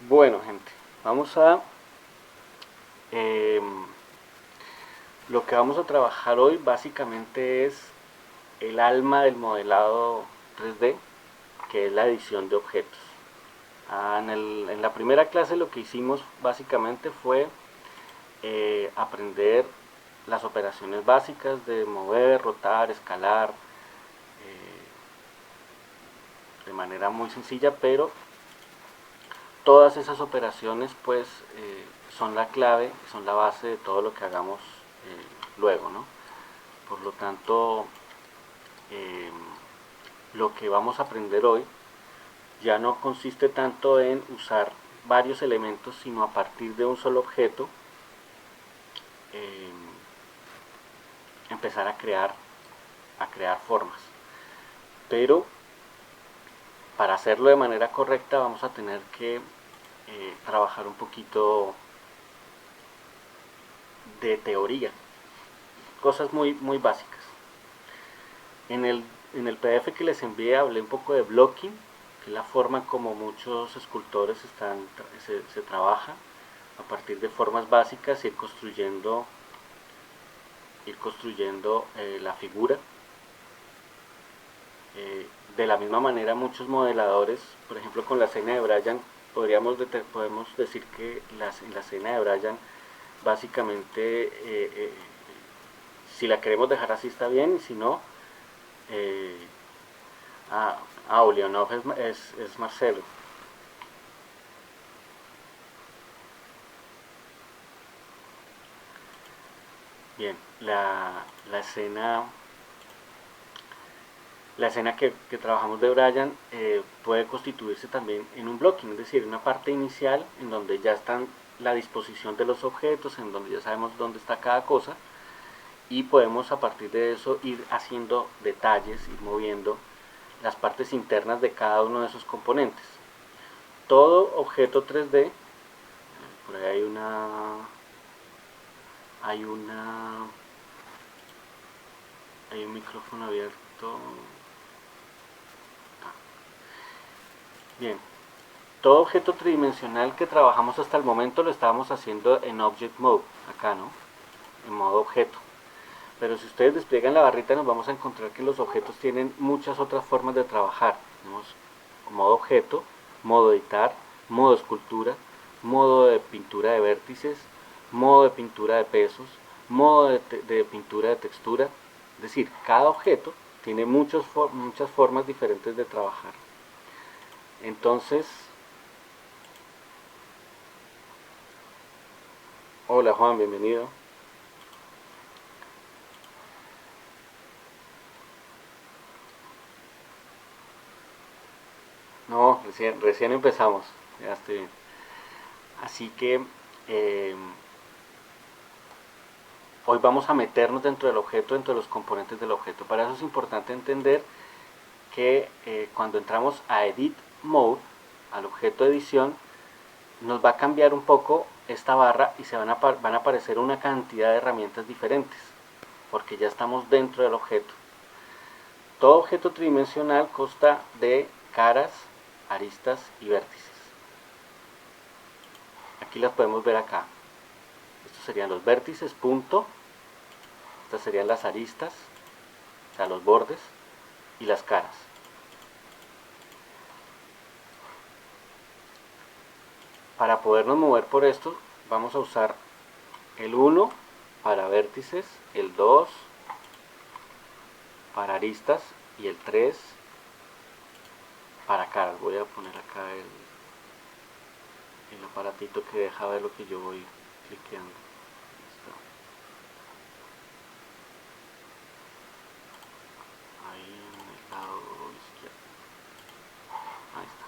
Bueno, gente, vamos a... em, lo que vamos a trabajar hoy básicamente es el alma del modelado 3D, que es la edición de objetos. En la primera clase lo que hicimos básicamente fue aprender las operaciones básicas de mover, rotar, escalar, de manera muy sencilla, pero todas esas operaciones pues son la clave, son la base de todo lo que hagamos luego, ¿no? Por lo tanto, eh, lo que vamos a aprender hoy ya no consiste tanto en usar varios elementos, sino a partir de un solo objeto, eh, empezar a crear formas. Pero para hacerlo de manera correcta vamos a tener que trabajar un poquito de teoría, cosas muy básicas. En el, en el PDF que les envié hablé un poco de blocking, que es la forma como muchos escultores se trabaja a partir de formas básicas, ir construyendo la figura. De la misma manera muchos modeladores, por ejemplo con la cena de Brian, podemos decir que en la cena de Brian básicamente si la queremos dejar así está bien, y si no, eh, Ulyanov es Marcelo. Bien, la escena que trabajamos de Brian puede constituirse también en un blocking, es decir, una parte inicial en donde ya están la disposición de los objetos, en donde ya sabemos dónde está cada cosa, y podemos a partir de eso ir haciendo detalles, ir moviendo las partes internas de cada uno de esos componentes. Todo objeto 3D, por ahí hay una, hay un micrófono abierto. Bien, todo objeto tridimensional que trabajamos hasta el momento lo estábamos haciendo en Object Mode, acá, ¿no? En modo objeto. Pero si ustedes despliegan la barrita nos vamos a encontrar que los objetos tienen muchas otras formas de trabajar. Tenemos modo objeto, modo editar, modo escultura, modo de pintura de vértices, modo de pintura de pesos, modo de pintura de textura. Es decir, cada objeto tiene muchas formas diferentes de trabajar. Entonces, hola Juan, bienvenido. No, recién empezamos, ya estoy bien. Así que eh, hoy vamos a meternos dentro del objeto, dentro de los componentes del objeto. Para eso es importante entender que cuando entramos a Edit Mode, al objeto de edición, nos va a cambiar un poco esta barra y van a aparecer una cantidad de herramientas diferentes, porque ya estamos dentro del objeto. Todo objeto tridimensional consta de caras, aristas y vértices. Aquí las podemos ver acá. Estos serían los vértices, punto. Estas serían las aristas, o sea, los bordes y las caras. Para podernos mover por esto, vamos a usar el 1 para vértices, el 2 para aristas y el 3 para caras. Voy a poner acá el aparatito que deja ver lo que yo voy cliqueando. Ahí en el lado izquierdo. Ahí está.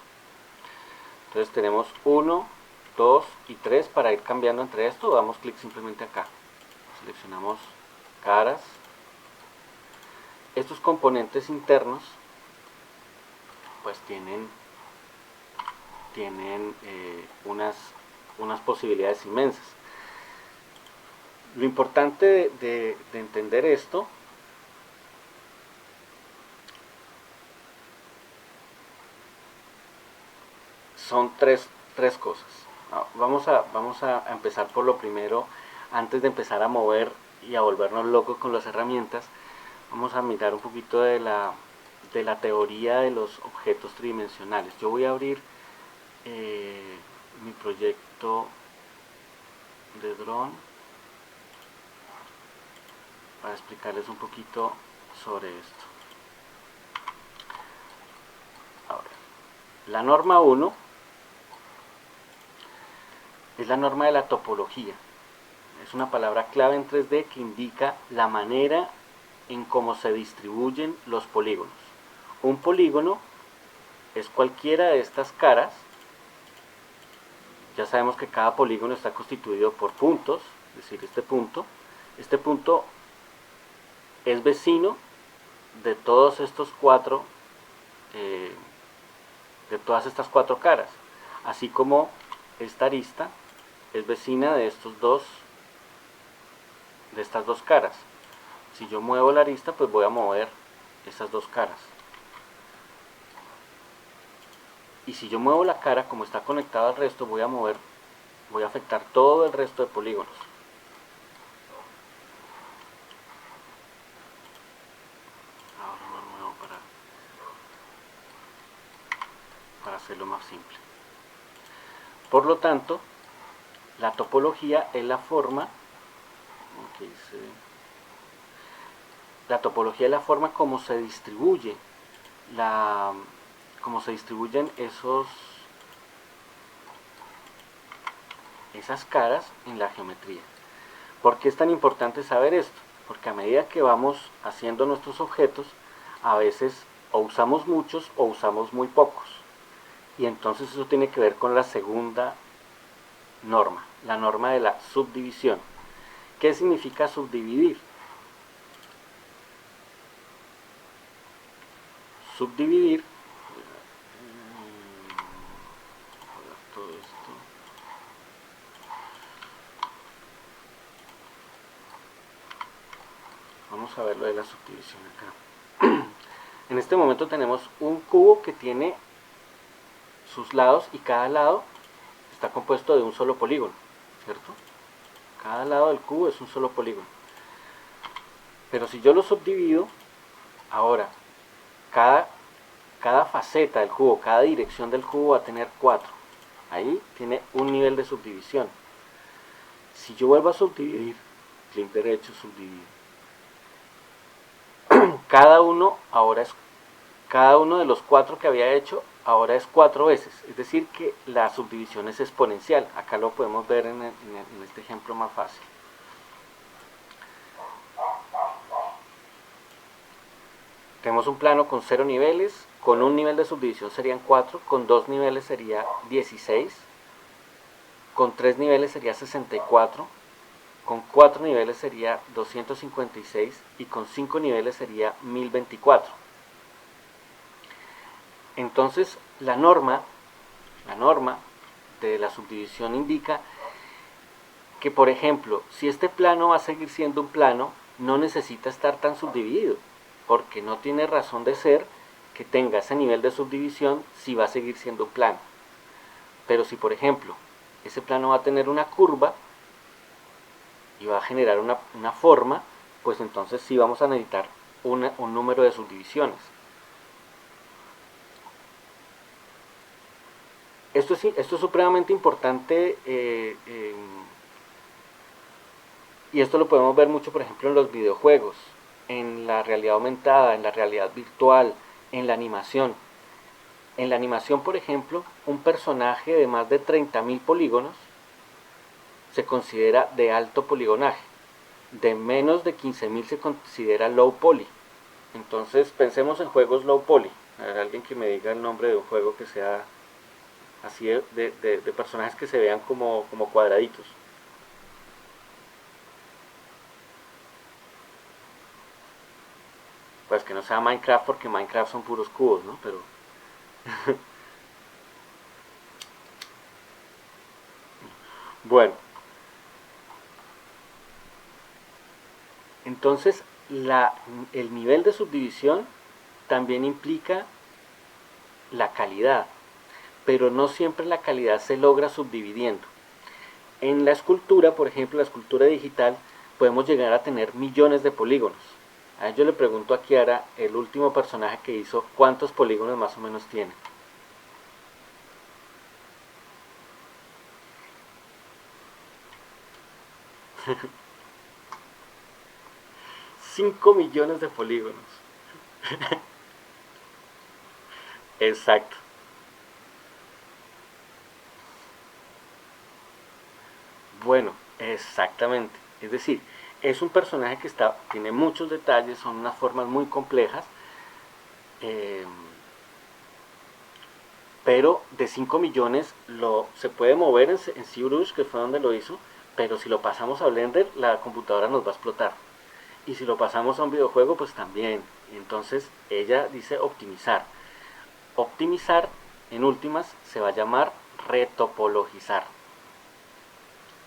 Entonces tenemos 1, 2 y 3 para ir cambiando entre esto. Damos clic simplemente acá. Seleccionamos caras. Estos componentes internos pues tienen unas posibilidades inmensas. Lo importante de entender esto son tres tres cosas. Vamos a empezar por lo primero, antes de empezar a mover y a volvernos locos con las herramientas. Vamos a mirar un poquito de la teoría de los objetos tridimensionales. Yo voy a abrir mi proyecto de drone para explicarles un poquito sobre esto. Ahora, la norma 1 es la norma de la topología. Es una palabra clave en 3D que indica la manera en cómo se distribuyen los polígonos. Un polígono es cualquiera de estas caras. Ya sabemos que cada polígono está constituido por puntos, es decir, este punto es vecino de todos estos cuatro, de todas estas cuatro caras, así como esta arista es vecina de estas dos caras. Si yo muevo la arista, pues voy a mover esas dos caras. Y si yo muevo la cara, como está conectada al resto, voy a afectar todo el resto de polígonos. Ahora lo muevo para hacerlo más simple. Por lo tanto, la topología es la forma, como se distribuye cómo se distribuyen esas caras en la geometría. ¿Por qué es tan importante saber esto? Porque a medida que vamos haciendo nuestros objetos, a veces o usamos muchos o usamos muy pocos. Y entonces eso tiene que ver con la segunda norma, la norma de la subdivisión. ¿Qué significa subdividir? Subdividir, todo esto. Vamos a ver lo de la subdivisión acá. En este momento tenemos un cubo que tiene sus lados y cada lado está compuesto de un solo polígono, ¿cierto? Cada lado del cubo es un solo polígono. Pero si yo lo subdivido, ahora cada faceta del cubo, cada dirección del cubo va a tener 4. Ahí tiene un nivel de subdivisión. Si yo vuelvo a subdividir, clic derecho, subdividir, cada uno de los 4 que había hecho ahora es 4 veces, es decir que la subdivisión es exponencial. Acá lo podemos ver en este ejemplo más fácil. Tenemos un plano con 0 niveles, con un nivel de subdivisión serían 4, con 2 niveles sería 16, con 3 niveles sería 64, con 4 niveles sería 256 y con 5 niveles sería 1024. Entonces la norma de la subdivisión indica que, por ejemplo, si este plano va a seguir siendo un plano, no necesita estar tan subdividido, porque no tiene razón de ser que tenga ese nivel de subdivisión si va a seguir siendo un plano. Pero si, por ejemplo, ese plano va a tener una curva y va a generar una forma, pues entonces sí vamos a necesitar un número de subdivisiones. Esto es supremamente importante, y esto lo podemos ver mucho, por ejemplo, en los videojuegos, en la realidad aumentada, en la realidad virtual, en la animación. En la animación, por ejemplo, un personaje de más de 30.000 polígonos se considera de alto poligonaje. De menos de 15.000 se considera low poly. Entonces pensemos en juegos low poly. A ver, alguien que me diga el nombre de un juego que sea así de personajes que se vean como cuadraditos. Pues que no sea Minecraft, porque Minecraft son puros cubos, ¿no? Pero bueno, entonces el nivel de subdivisión también implica la calidad. pero no siempre la calidad se logra subdividiendo. En la escultura, por ejemplo, la escultura digital, podemos llegar a tener millones de polígonos. A yo le pregunto a Kiara, el último personaje que hizo, ¿cuántos polígonos más o menos tiene? 5 millones de polígonos. Exacto. Bueno, exactamente. Es decir, es un personaje que tiene muchos detalles, son unas formas muy complejas, eh, pero de 5 millones se puede mover en ZBrush, que fue donde lo hizo, pero si lo pasamos a Blender, la computadora nos va a explotar. Y si lo pasamos a un videojuego, pues también. Entonces ella dice optimizar. Optimizar, en últimas, se va a llamar retopologizar.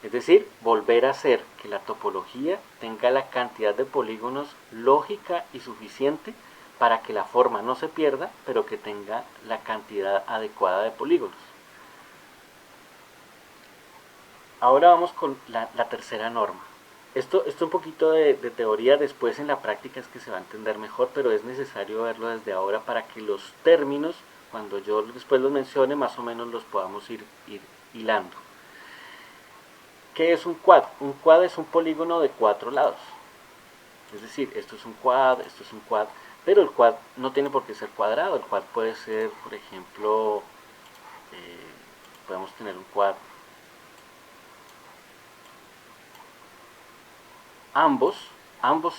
Es decir, volver a hacer que la topología tenga la cantidad de polígonos lógica y suficiente para que la forma no se pierda, pero que tenga la cantidad adecuada de polígonos. Ahora vamos con la tercera norma. Esto un poquito de teoría, después en la práctica es que se va a entender mejor, pero es necesario verlo desde ahora para que los términos, cuando yo después los mencione, más o menos los podamos ir hilando. ¿Qué es un quad? Un quad es un polígono de 4 lados. Es decir, esto es un quad, pero el quad no tiene por qué ser cuadrado. El quad puede ser, por ejemplo, podemos tener un quad. Ambos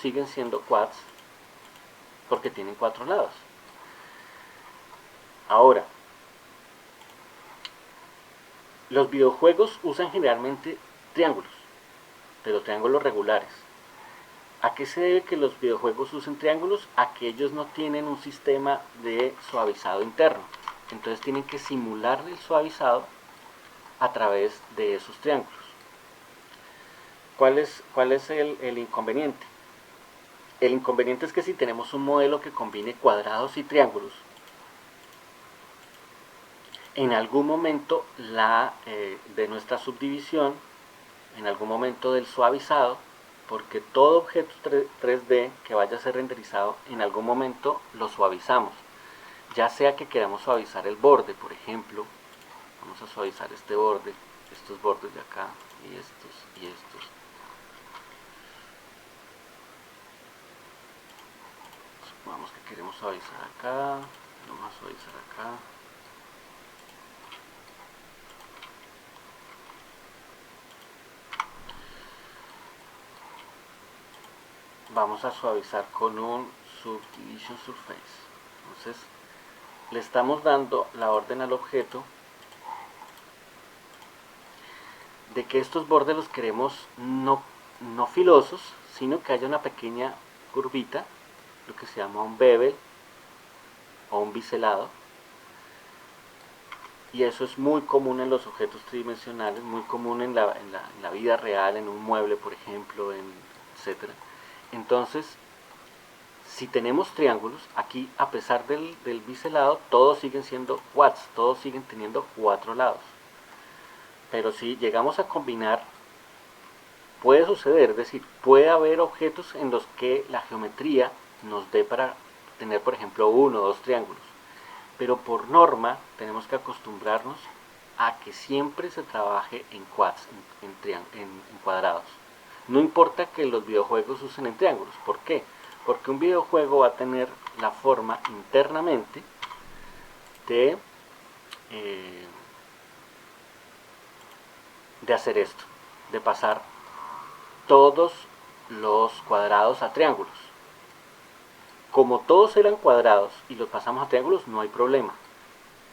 siguen siendo quads porque tienen 4 lados. Ahora, los videojuegos usan generalmente triángulos, pero triángulos regulares. ¿A qué se debe que los videojuegos usen triángulos? A que ellos no tienen un sistema de suavizado interno. Entonces tienen que simular el suavizado a través de esos triángulos. ¿Cuál es el inconveniente? El inconveniente es que si tenemos un modelo que combine cuadrados y triángulos, en algún momento de nuestra subdivisión, en algún momento del suavizado, porque todo objeto 3D que vaya a ser renderizado, en algún momento lo suavizamos. Ya sea que queramos suavizar el borde, por ejemplo, vamos a suavizar este borde, estos bordes de acá, y estos, y estos. Supongamos que queremos suavizar acá, vamos a suavizar acá. Vamos a suavizar con un Subdivision Surface. Entonces le estamos dando la orden al objeto de que estos bordes los queremos no filosos, sino que haya una pequeña curvita, lo que se llama un bevel o un biselado. Y eso es muy común en los objetos tridimensionales, muy común en la vida real, en un mueble, por ejemplo, etc. Entonces, si tenemos triángulos, aquí a pesar del biselado, todos siguen siendo quads, todos siguen teniendo 4 lados. Pero si llegamos a combinar, puede suceder, es decir, puede haber objetos en los que la geometría nos dé para tener, por ejemplo, 1 o 2 triángulos. Pero por norma tenemos que acostumbrarnos a que siempre se trabaje en quads, en cuadrados. No importa que los videojuegos usen en triángulos. ¿Por qué? Porque un videojuego va a tener la forma internamente de hacer esto, de pasar todos los cuadrados a triángulos. Como todos eran cuadrados y los pasamos a triángulos, no hay problema.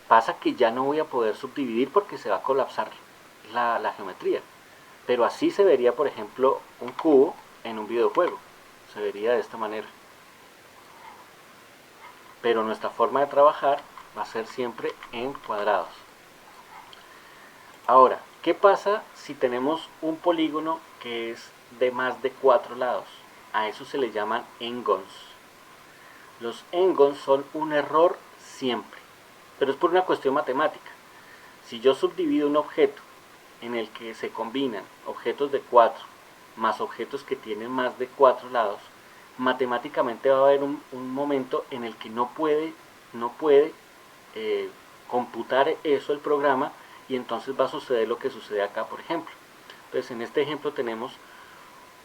Pasa que ya no voy a poder subdividir porque se va a colapsar la geometría. Pero así se vería, por ejemplo, un cubo en un videojuego. Se vería de esta manera. Pero nuestra forma de trabajar va a ser siempre en cuadrados. Ahora, ¿qué pasa si tenemos un polígono que es de más de 4 lados? A eso se le llaman n-gons. Los n-gons son un error siempre, pero es por una cuestión matemática. Si yo subdivido un objeto en el que se combinan objetos de 4 más objetos que tienen más de 4 lados, matemáticamente va a haber un momento en el que no puede eh, computar eso el programa, y entonces va a suceder lo que sucede acá, por ejemplo. Entonces en este ejemplo tenemos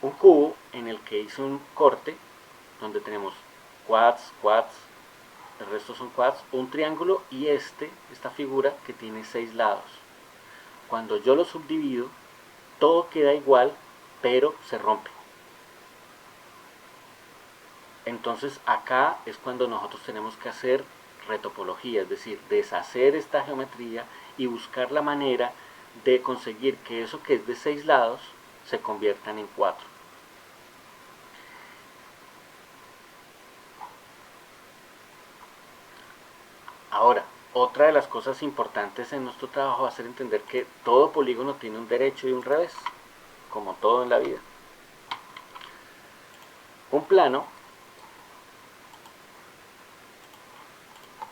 un cubo en el que hice un corte donde tenemos quads, quads, el resto son quads, un triángulo y esta figura que tiene 6 lados. Cuando yo lo subdivido, todo queda igual, pero se rompe. Entonces acá es cuando nosotros tenemos que hacer retopología, es decir, deshacer esta geometría y buscar la manera de conseguir que eso que es de 6 lados se conviertan en 4. Ahora, otra de las cosas importantes en nuestro trabajo va a ser entender que todo polígono tiene un derecho y un revés, como todo en la vida. Un plano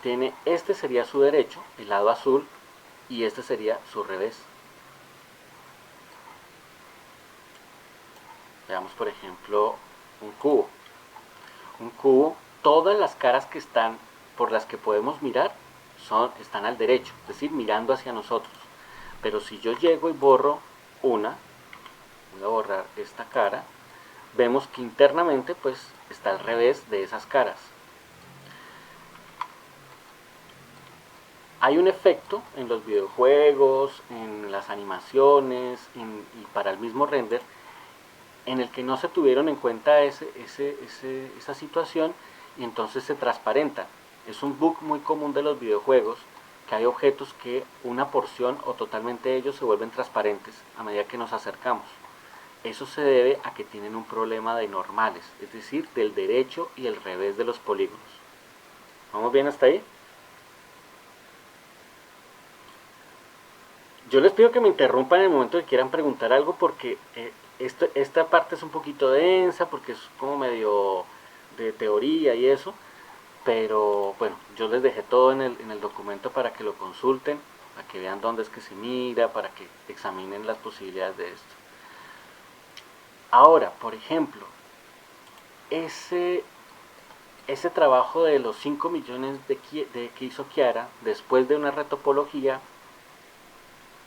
tiene, este sería su derecho, el lado azul, y este sería su revés. Veamos por ejemplo un cubo. Un cubo, todas las caras que están por las que podemos mirar están al derecho, es decir, mirando hacia nosotros. Pero si yo llego y borro una, voy a borrar esta cara, vemos que internamente pues está al revés de esas caras. Hay un efecto en los videojuegos, en las animaciones y para el mismo render, en el que no se tuvieron en cuenta esa situación, y entonces se transparenta. Es un bug muy común de los videojuegos, que hay objetos que una porción o totalmente de ellos se vuelven transparentes a medida que nos acercamos. Eso se debe a que tienen un problema de normales, es decir, del derecho y el revés de los polígonos. ¿Vamos bien hasta ahí? Yo les pido que me interrumpan en el momento que quieran preguntar algo, porque esta parte es un poquito densa, porque es como medio de teoría y eso, pero bueno, yo les dejé todo en el documento para que lo consulten, para que vean dónde es que se mira, para que examinen las posibilidades de esto. Ahora, por ejemplo, ese, ese trabajo de los 5 millones que hizo Chiara, después de una retopología,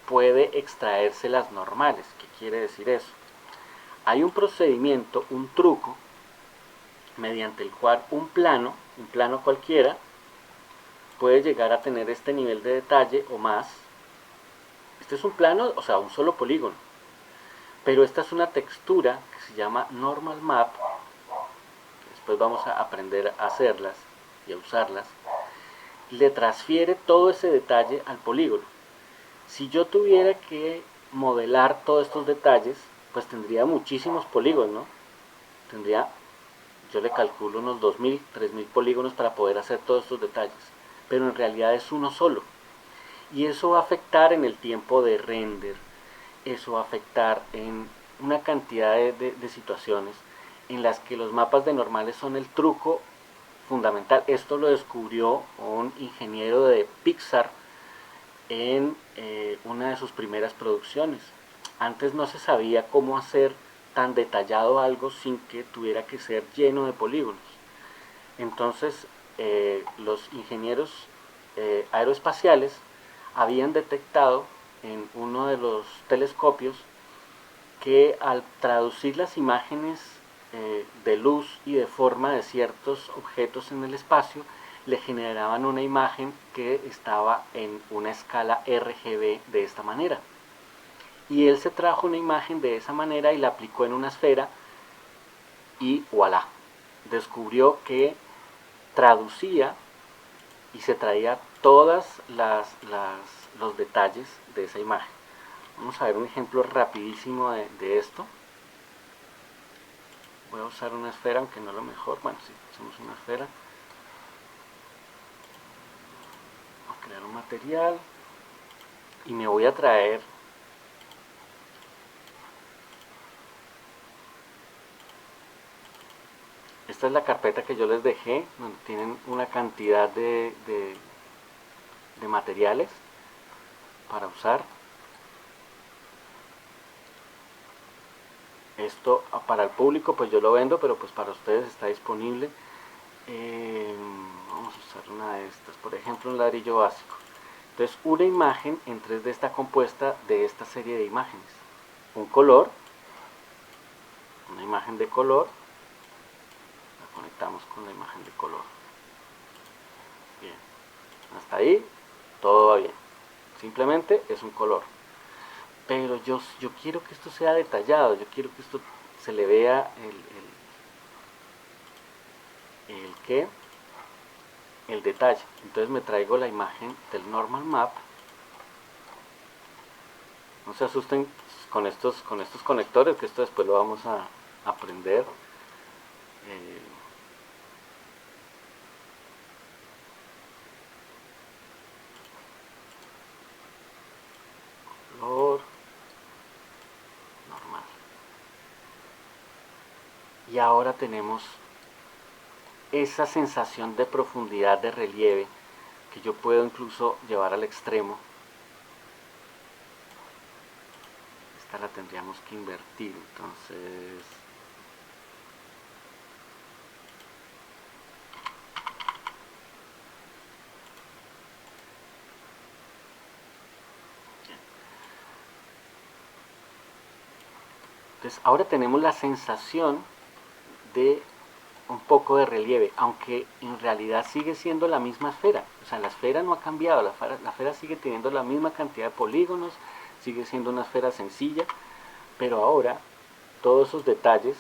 puede extraerse las normales. ¿Qué quiere decir eso? Hay un procedimiento, un truco, mediante el cual un plano cualquiera, puede llegar a tener este nivel de detalle o más. Este es un plano, o sea, un solo polígono. Pero esta es una textura que se llama Normal Map, que después vamos a aprender a hacerlas y a usarlas. Le transfiere todo ese detalle al polígono. Si yo tuviera que modelar todos estos detalles, pues tendría muchísimos polígonos, ¿no? Tendría, yo le calculo unos 2000, 3000 polígonos para poder hacer todos estos detalles. Pero en realidad es uno solo. Y eso va a afectar en el tiempo de render, eso va a afectar en una cantidad de situaciones en las que los mapas de normales son el truco fundamental. Esto lo descubrió un ingeniero de Pixar en una de sus primeras producciones. Antes no se sabía cómo hacer tan detallado algo sin que tuviera que ser lleno de polígonos. Entonces los ingenieros aeroespaciales habían detectado en uno de los telescopios que al traducir las imágenes de luz y de forma de ciertos objetos en el espacio, le generaban una imagen que estaba en una escala RGB de esta manera. Y él se trajo una imagen de esa manera y la aplicó en una esfera y voilà, descubrió que traducía y se traía todas los detalles de esa imagen. Vamos a ver un ejemplo rapidísimo de esto. Voy a usar una esfera, aunque no lo mejor. Bueno, sí, usamos una esfera. Voy a crear un material y me voy a traer esta es la carpeta que yo les dejé, donde tienen una cantidad de materiales. para usar. Esto para el público pues yo lo vendo, pero pues para ustedes está disponible. Vamos a usar una de estas, por ejemplo un ladrillo básico. Entonces una imagen en 3D está compuesta de esta serie de imágenes. Un color, una imagen de color, la conectamos con la imagen de color. Bien, hasta ahí todo va bien. Simplemente es un color. Pero yo quiero que esto sea detallado, yo quiero que esto se le vea el detalle. Entonces me traigo la imagen del normal map. No se asusten con estos conectores, que esto después lo vamos a aprender. Color normal. Y ahora tenemos esa sensación de profundidad de relieve que yo puedo incluso llevar al extremo. Esta la tendríamos que invertir, entonces ahora tenemos la sensación de un poco de relieve, aunque en realidad sigue siendo la misma esfera. O sea, la esfera no ha cambiado, la esfera sigue teniendo la misma cantidad de polígonos, sigue siendo una esfera sencilla, pero ahora todos esos detalles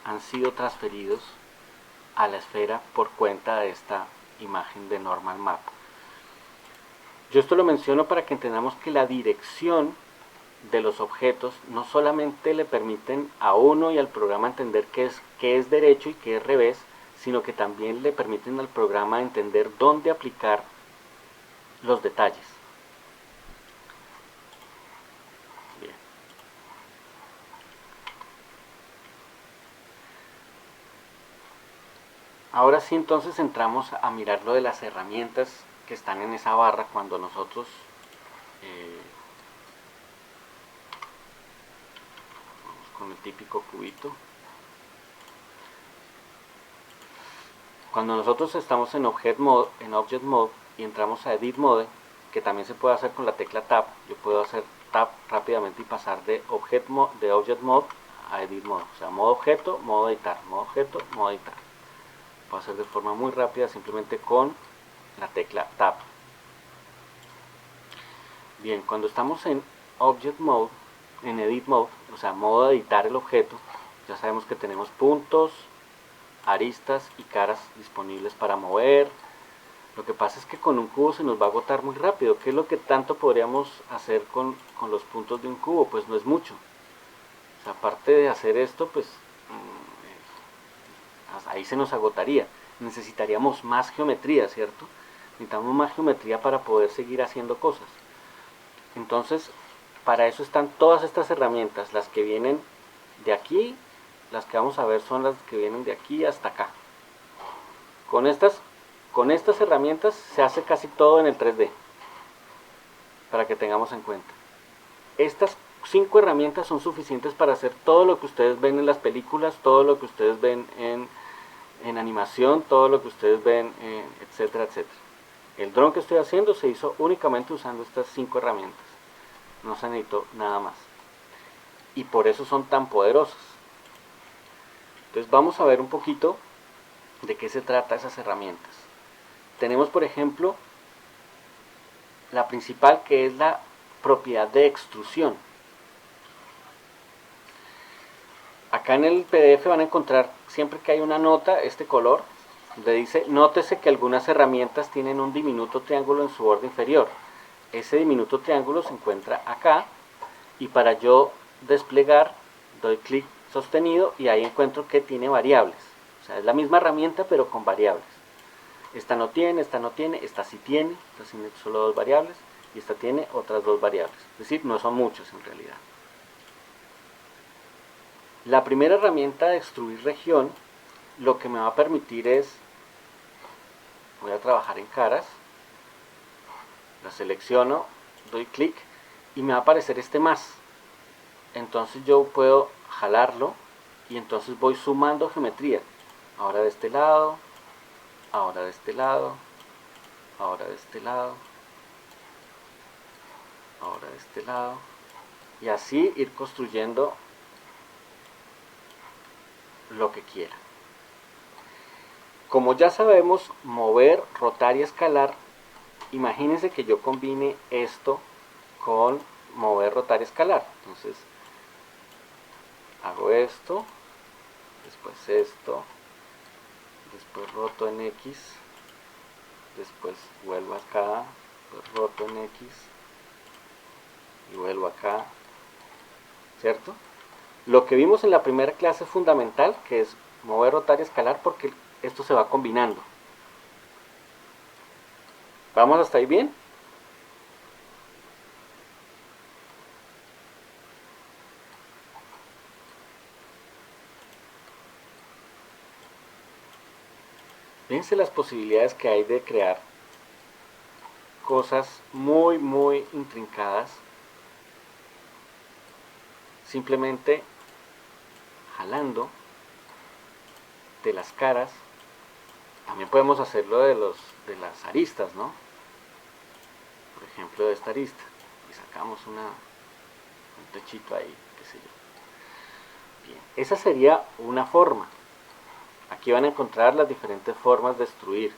han sido transferidos a la esfera por cuenta de esta imagen de normal map. Yo esto lo menciono para que entendamos que la dirección de los objetos no solamente le permiten a uno y al programa entender qué es derecho y qué es revés, sino que también le permiten al programa entender dónde aplicar los detalles. Bien. Ahora sí, entonces entramos a mirar lo de las herramientas que están en esa barra cuando nosotros con el típico cubito. Cuando nosotros estamos en Object Mode y entramos a Edit Mode, que también se puede hacer con la tecla Tab, yo puedo hacer Tab rápidamente y pasar de Object Mode a Edit Mode, o sea, modo objeto, modo editar, modo objeto, modo editar. Puedo hacer de forma muy rápida simplemente con la tecla Tab. Bien, cuando estamos en Object Mode, en Edit Mode, o sea, modo de editar el objeto, ya sabemos que tenemos puntos, aristas y caras disponibles para mover. Lo que pasa es que con un cubo se nos va a agotar muy rápido. ¿Qué es lo que tanto podríamos hacer con los puntos de un cubo? Pues no es mucho. O sea, aparte de hacer esto, pues ahí se nos agotaría. Necesitaríamos más geometría, ¿cierto? Necesitamos más geometría para poder seguir haciendo cosas. Entonces, para eso están todas estas herramientas, las que vienen de aquí, las que vamos a ver son las que vienen de aquí hasta acá. Con estas herramientas se hace casi todo en el 3D, para que tengamos en cuenta. Estas 5 herramientas son suficientes para hacer todo lo que ustedes ven en las películas, todo lo que ustedes ven en animación, todo lo que ustedes ven, etcétera, etcétera. El dron que estoy haciendo se hizo únicamente usando estas 5 herramientas. No se necesitó nada más. Y por eso son tan poderosas. Entonces vamos a ver un poquito de qué se trata esas herramientas. Tenemos, por ejemplo, la principal, que es la propiedad de extrusión. Acá en el PDF van a encontrar, siempre que hay una nota, este color, donde dice, nótese que algunas herramientas tienen un diminuto triángulo en su borde inferior. Ese diminuto triángulo se encuentra acá, y para yo desplegar, doy clic sostenido y ahí encuentro que tiene variables. O sea, es la misma herramienta pero con variables. Esta no tiene, esta sí tiene solo 2 variables, y esta tiene otras 2 variables. Es decir, no son muchos en realidad. La primera herramienta de extruir región lo que me va a permitir es, voy a trabajar en caras, La selecciono, doy clic y me va a aparecer este más. Entonces yo puedo jalarlo y entonces voy sumando geometría. Ahora de este lado, ahora de este lado, ahora de este lado, ahora de este lado, y así ir construyendo lo que quiera. Como ya sabemos mover, rotar y escalar, imagínense que yo combine esto con mover, rotar y escalar. Entonces hago esto, después esto, después roto en X, después vuelvo acá, después roto en X y vuelvo acá, ¿cierto? Lo que vimos en la primera clase es fundamental, que es mover, rotar y escalar, porque esto se va combinando. ¿Vamos hasta ahí bien? Fíjense las posibilidades que hay de crear cosas muy, muy intrincadas, simplemente jalando de las caras. También podemos hacerlo de las aristas, ¿no? Por ejemplo, de esta arista. Y sacamos un techito ahí, qué sé yo. Bien, esa sería una forma. Aquí van a encontrar las diferentes formas de extruir.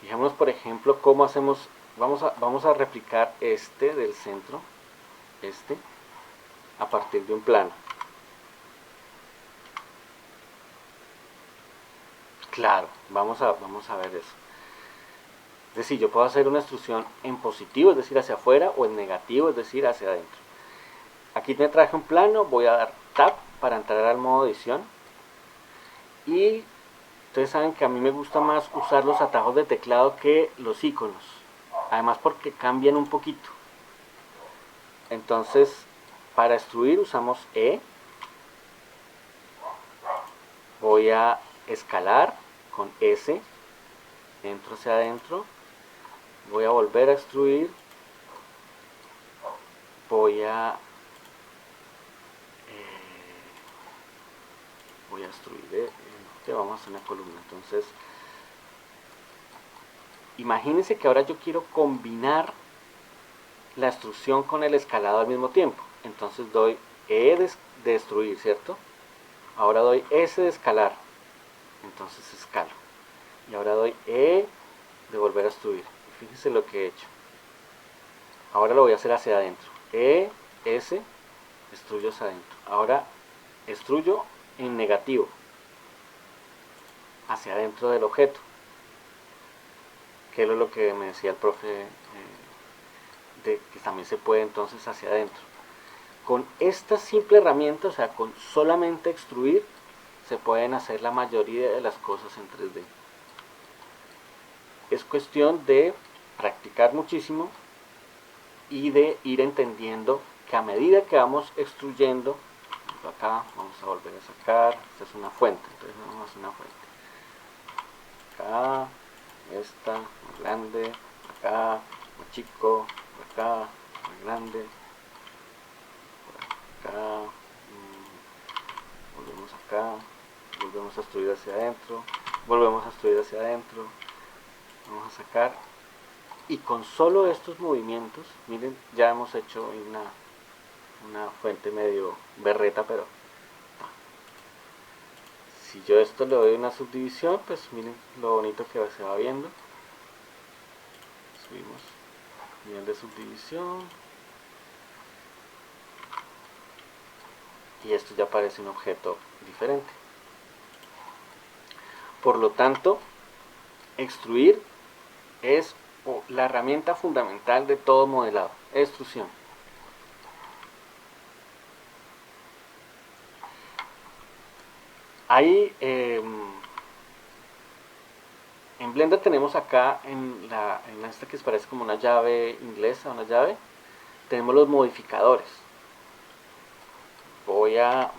Fijémonos, por ejemplo, cómo hacemos. Vamos a replicar este del centro, a partir de un plano. Claro, vamos a ver eso. Es decir, yo puedo hacer una extrusión en positivo, es decir, hacia afuera, o en negativo, es decir, hacia adentro. Aquí me traje un plano, voy a dar Tab para entrar al modo edición. Y ustedes saben que a mí me gusta más usar los atajos de teclado que los iconos. Además porque cambian un poquito. Entonces, para extruir usamos E. Voy a escalar con S. Entro hacia adentro. Voy a volver a extruir. Voy a extruir. Vamos a hacer una columna. Entonces, imagínense que ahora yo quiero combinar la extrusión con el escalado al mismo tiempo. Entonces doy E de extruir, ¿cierto? Ahora doy S de escalar. Entonces escalo. Y ahora doy E de volver a extruir. Fíjense lo que he hecho. Ahora lo voy a hacer hacia adentro. E, S, extruyo hacia adentro. Ahora extruyo en negativo, hacia adentro del objeto. Que es lo que me decía el profe, de que también se puede entonces hacia adentro. Con esta simple herramienta, o sea, con solamente extruir, se pueden hacer la mayoría de las cosas en 3D. Es cuestión de practicar muchísimo y de ir entendiendo que a medida que vamos extruyendo, acá vamos a volver a sacar, esta es una fuente, entonces vamos a hacer una fuente. Acá, esta, más grande, acá, más chico, acá, más grande, acá, volvemos acá, volvemos a extruir hacia adentro, volvemos a extruir hacia adentro, vamos a sacar, y con solo estos movimientos, miren, ya hemos hecho una fuente medio berreta, pero si yo esto le doy una subdivisión, pues miren lo bonito que se va viendo. Subimos nivel de subdivisión y esto ya parece un objeto diferente. Por lo tanto, extruir es la herramienta fundamental de todo modelado, extrusión. Ahí en Blender tenemos acá en esta que parece como una llave inglesa, una llave, tenemos los modificadores. Voy a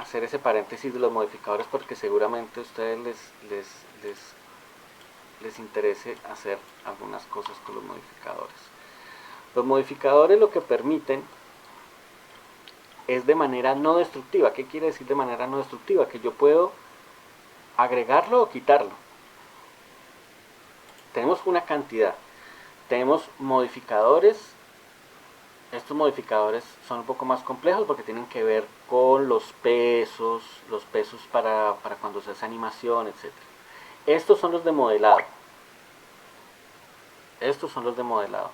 hacer ese paréntesis de los modificadores porque seguramente a ustedes les interese hacer algunas cosas con los modificadores. Los modificadores lo que permiten es de manera no destructiva. ¿Qué quiere decir de manera no destructiva? Que yo puedo agregarlo o quitarlo. Tenemos una cantidad. Tenemos modificadores. Estos modificadores son un poco más complejos porque tienen que ver con los pesos para cuando se hace animación, etc. Estos son los de modelado. Estos son los de modelado.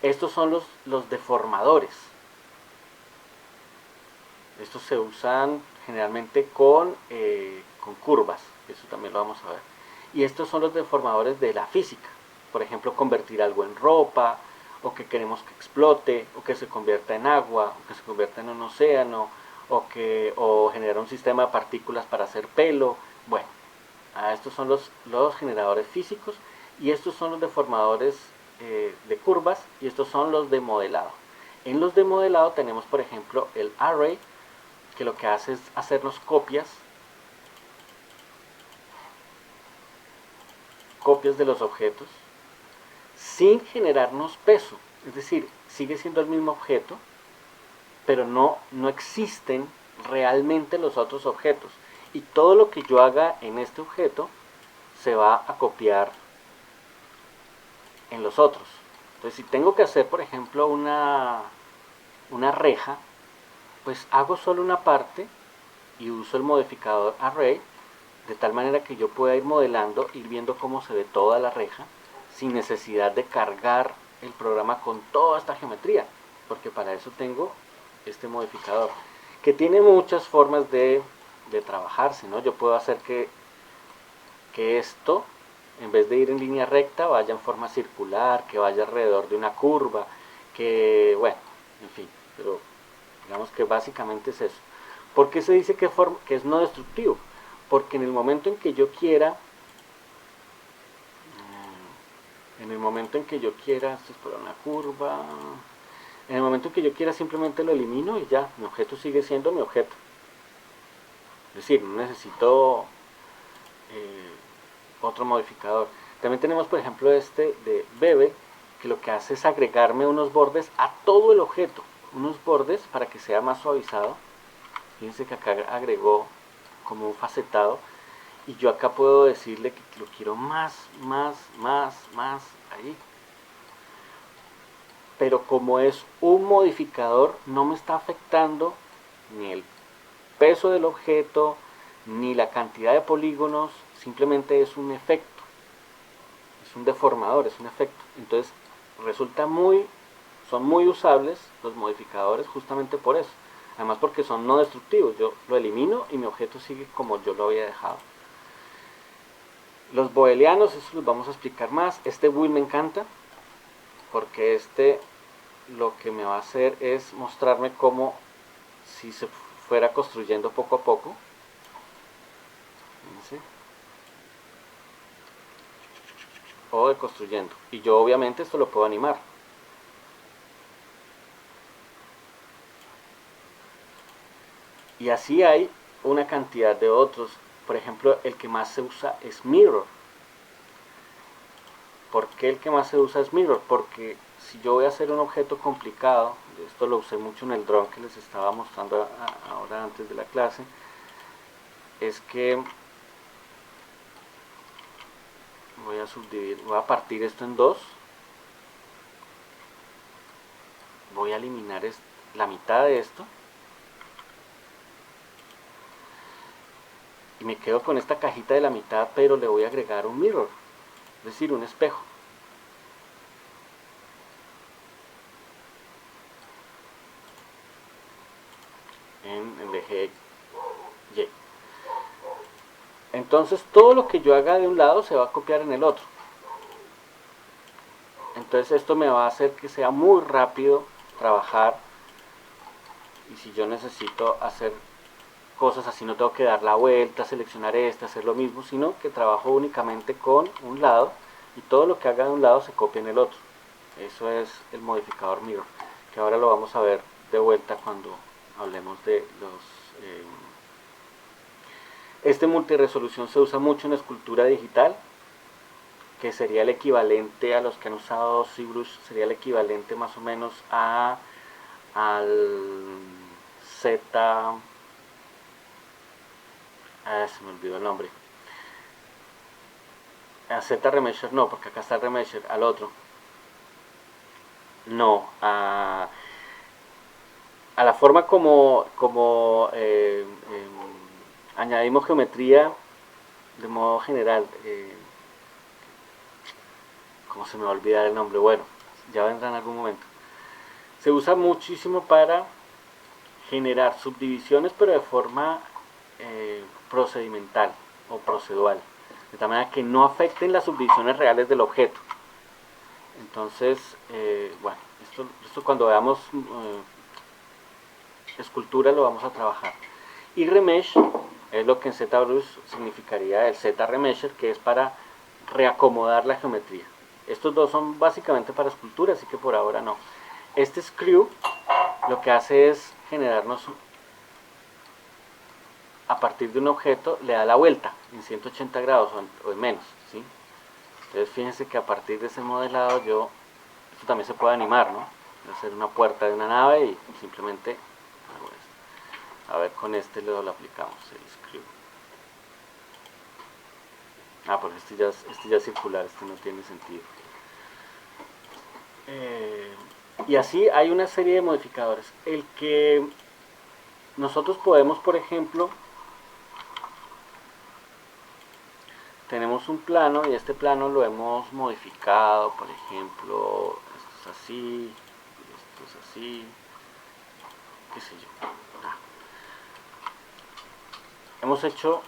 Estos son los deformadores. Estos se usan generalmente con curvas. Eso también lo vamos a ver. Y estos son los deformadores de la física. Por ejemplo, convertir algo en ropa, o que queremos que explote, o que se convierta en agua, o que se convierta en un océano, o generar un sistema de partículas para hacer pelo. Bueno, estos son los generadores físicos, y estos son los deformadores de curvas, y estos son los de modelado. En los de modelado tenemos, por ejemplo, el array, que lo que hace es hacernos copias de los objetos sin generarnos peso. Es decir, sigue siendo el mismo objeto, pero no existen realmente los otros objetos. Y todo lo que yo haga en este objeto se va a copiar en los otros. Entonces, si tengo que hacer, por ejemplo, una reja, pues hago solo una parte y uso el modificador array, de tal manera que yo pueda ir modelando, ir viendo cómo se ve toda la reja, sin necesidad de cargar el programa con toda esta geometría, porque para eso tengo este modificador, que tiene muchas formas de trabajarse, ¿no? Yo puedo hacer que esto, en vez de ir en línea recta, vaya en forma circular, que vaya alrededor de una curva, que, bueno, en fin, pero digamos que básicamente es eso. ¿Por qué se dice que es no destructivo? Porque en el momento en que yo quiera, esto es para una curva, en el momento en que yo quiera simplemente lo elimino y ya, mi objeto sigue siendo mi objeto. Es decir, no necesito otro modificador. También tenemos, por ejemplo, este de Bebe, que lo que hace es agregarme unos bordes a todo el objeto, unos bordes para que sea más suavizado. Fíjense que acá agregó como un facetado, y yo acá puedo decirle que lo quiero más ahí. Pero como es un modificador, no me está afectando ni el peso del objeto, ni la cantidad de polígonos, simplemente es un efecto, es un deformador, es un efecto. Entonces son muy usables los modificadores justamente por eso. Además porque son no destructivos, yo lo elimino y mi objeto sigue como yo lo había dejado. Los boelianos, eso los vamos a explicar más. Este build me encanta, porque lo que me va a hacer es mostrarme cómo si se fuera construyendo poco a poco. ¿Sí? O deconstruyendo. Y yo obviamente esto lo puedo animar. Y así hay una cantidad de otros. Por ejemplo, el que más se usa es Mirror. ¿Por qué el que más se usa es Mirror? Porque si yo voy a hacer un objeto complicado, esto lo usé mucho en el dron que les estaba mostrando ahora antes de la clase, es que voy a partir esto en dos, voy a eliminar la mitad de esto, y me quedo con esta cajita de la mitad, pero le voy a agregar un mirror, es decir, un espejo. En el eje Y. Entonces todo lo que yo haga de un lado se va a copiar en el otro. Entonces esto me va a hacer que sea muy rápido trabajar, y si yo necesito hacer cosas así no tengo que dar la vuelta, seleccionar hacer lo mismo, sino que trabajo únicamente con un lado, y todo lo que haga de un lado se copia en el otro. Eso es el modificador mirror, que ahora lo vamos a ver de vuelta cuando hablemos de los... Este multiresolución se usa mucho en escultura digital, que sería el equivalente a los que han usado ZBrush, sería el equivalente más o menos al Z, se me olvidó el nombre, a Z Remesher no, porque acá está el Remesher, al otro, no, a la forma como añadimos geometría de modo general, ¿cómo se me va a olvidar el nombre? Bueno, ya vendrá en algún momento. Se usa muchísimo para generar subdivisiones, pero de forma procedimental o procedural, de tal manera que no afecten las subdivisiones reales del objeto. Entonces, bueno, esto cuando veamos escultura lo vamos a trabajar. Y remesh es lo que en ZBrush significaría el Z-remesher, que es para reacomodar la geometría. Estos dos son básicamente para escultura, así que por ahora no. Este screw lo que hace es generarnos, a partir de un objeto, le da la vuelta en 180 grados o en menos, ¿sí? Entonces fíjense que a partir de ese modelado esto también se puede animar, ¿no? Hacer una puerta de una nave y simplemente hago esto. A ver, con este lo aplicamos, el screw. Porque este ya es circular, este no tiene sentido. Y así hay una serie de modificadores. El que nosotros podemos, por ejemplo, tenemos un plano y este plano lo hemos modificado, por ejemplo, esto es así, esto es así, qué sé yo. Hemos hecho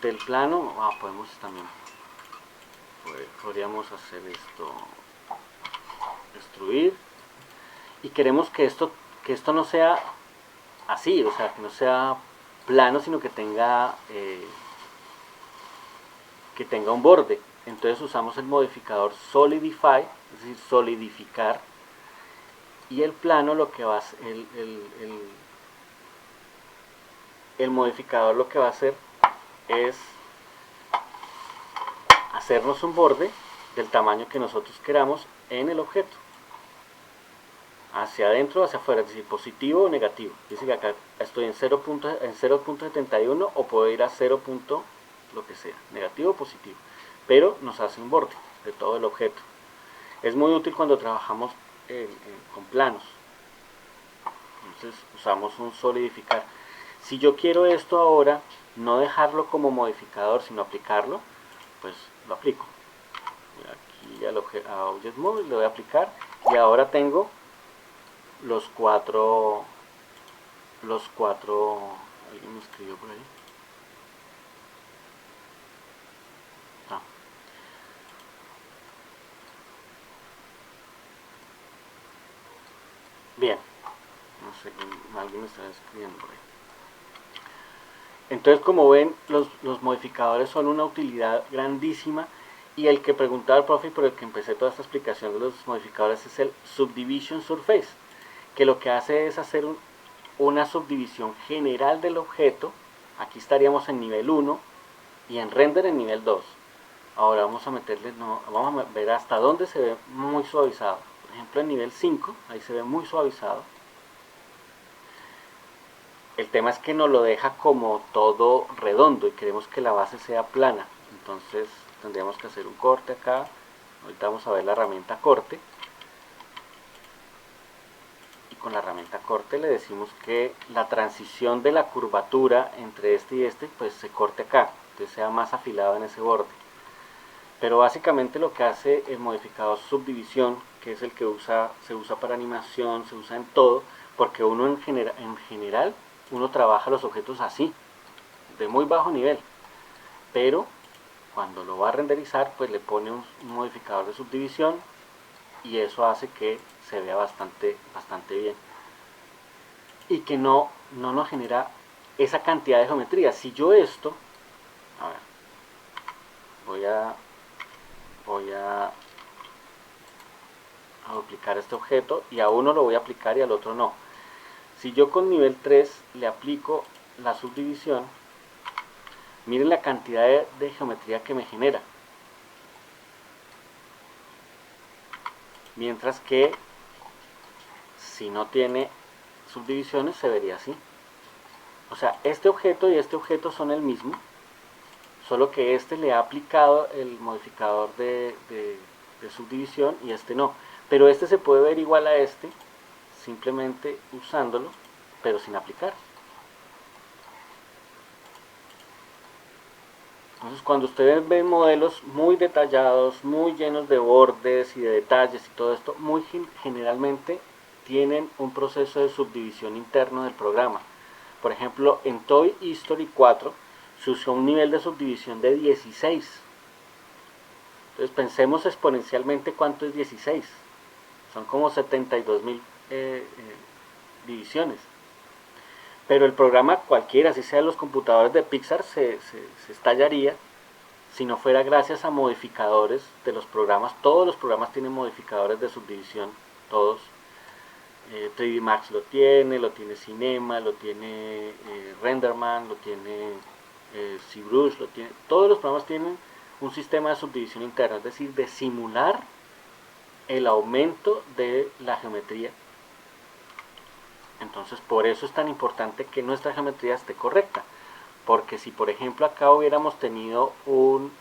del plano, podemos también, podríamos hacer esto, destruir, y queremos que esto no sea así, o sea, que no sea plano, sino que tenga un borde. Entonces usamos el modificador solidify, es decir, solidificar, y el plano lo que va a hacer, el modificador lo que va a hacer es hacernos un borde del tamaño que nosotros queramos en el objeto, hacia adentro o hacia afuera, es decir, positivo o negativo. Dice que acá estoy en 0.71 o puedo ir a 0. Lo que sea, negativo o positivo, pero nos hace un borde de todo el objeto. Es muy útil cuando trabajamos con planos. Entonces usamos un solidificar. Si yo quiero esto ahora, no dejarlo como modificador, sino aplicarlo, pues lo aplico. Aquí a Object Move le voy a aplicar y ahora tengo los cuatro, alguien me escribió por ahí. Bien, no sé, alguien me está escribiendo por ahí. Entonces, como ven, los modificadores son una utilidad grandísima, y el que preguntaba el profe, por el que empecé toda esta explicación de los modificadores, es el Subdivision Surface, que lo que hace es hacer una subdivisión general del objeto. Aquí estaríamos en nivel 1 y en render en nivel 2. Ahora vamos a meterle, vamos a ver hasta dónde se ve muy suavizado. Por ejemplo, en nivel 5, ahí se ve muy suavizado. El tema es que nos lo deja como todo redondo y queremos que la base sea plana. Entonces tendríamos que hacer un corte acá. Ahorita vamos a ver la herramienta corte. Y con la herramienta corte le decimos que la transición de la curvatura entre este y este, pues se corte acá. Entonces sea más afilado en ese borde. Pero básicamente lo que hace el modificador subdivisión, que es el que se usa para animación, se usa en todo, porque uno en general uno trabaja los objetos así, de muy bajo nivel, pero cuando lo va a renderizar, pues le pone un modificador de subdivisión y eso hace que se vea bastante bien y que no nos genera esa cantidad de geometría. Si yo esto, a ver, voy a duplicar este objeto y a uno lo voy a aplicar y al otro no. Si yo con nivel 3 le aplico la subdivisión, miren la cantidad de geometría que me genera. mientras que si no tiene subdivisiones se vería así. O sea, este objeto y este objeto son el mismo, solo que este le ha aplicado el modificador de subdivisión y este no. Pero este se puede ver igual a este, simplemente usándolo, pero sin aplicar. Entonces, cuando ustedes ven modelos muy detallados, muy llenos de bordes y de detalles y todo esto, muy generalmente tienen un proceso de subdivisión interno del programa. Por ejemplo, en Toy Story 4 se usó un nivel de subdivisión de 16. Entonces pensemos exponencialmente cuánto es 16. Son como 72.000 divisiones. Pero el programa cualquiera, así sea los computadores de Pixar, se estallaría si no fuera gracias a modificadores de los programas. Todos los programas tienen modificadores de subdivisión, todos. 3D Max lo tiene Cinema, lo tiene Renderman, lo tiene ZBrush, lo tiene. Todos los programas tienen un sistema de subdivisión interna, es decir, de simular el aumento de la geometría. Entonces, por eso es tan importante que nuestra geometría esté correcta. Porque si, por ejemplo, acá hubiéramos tenido un...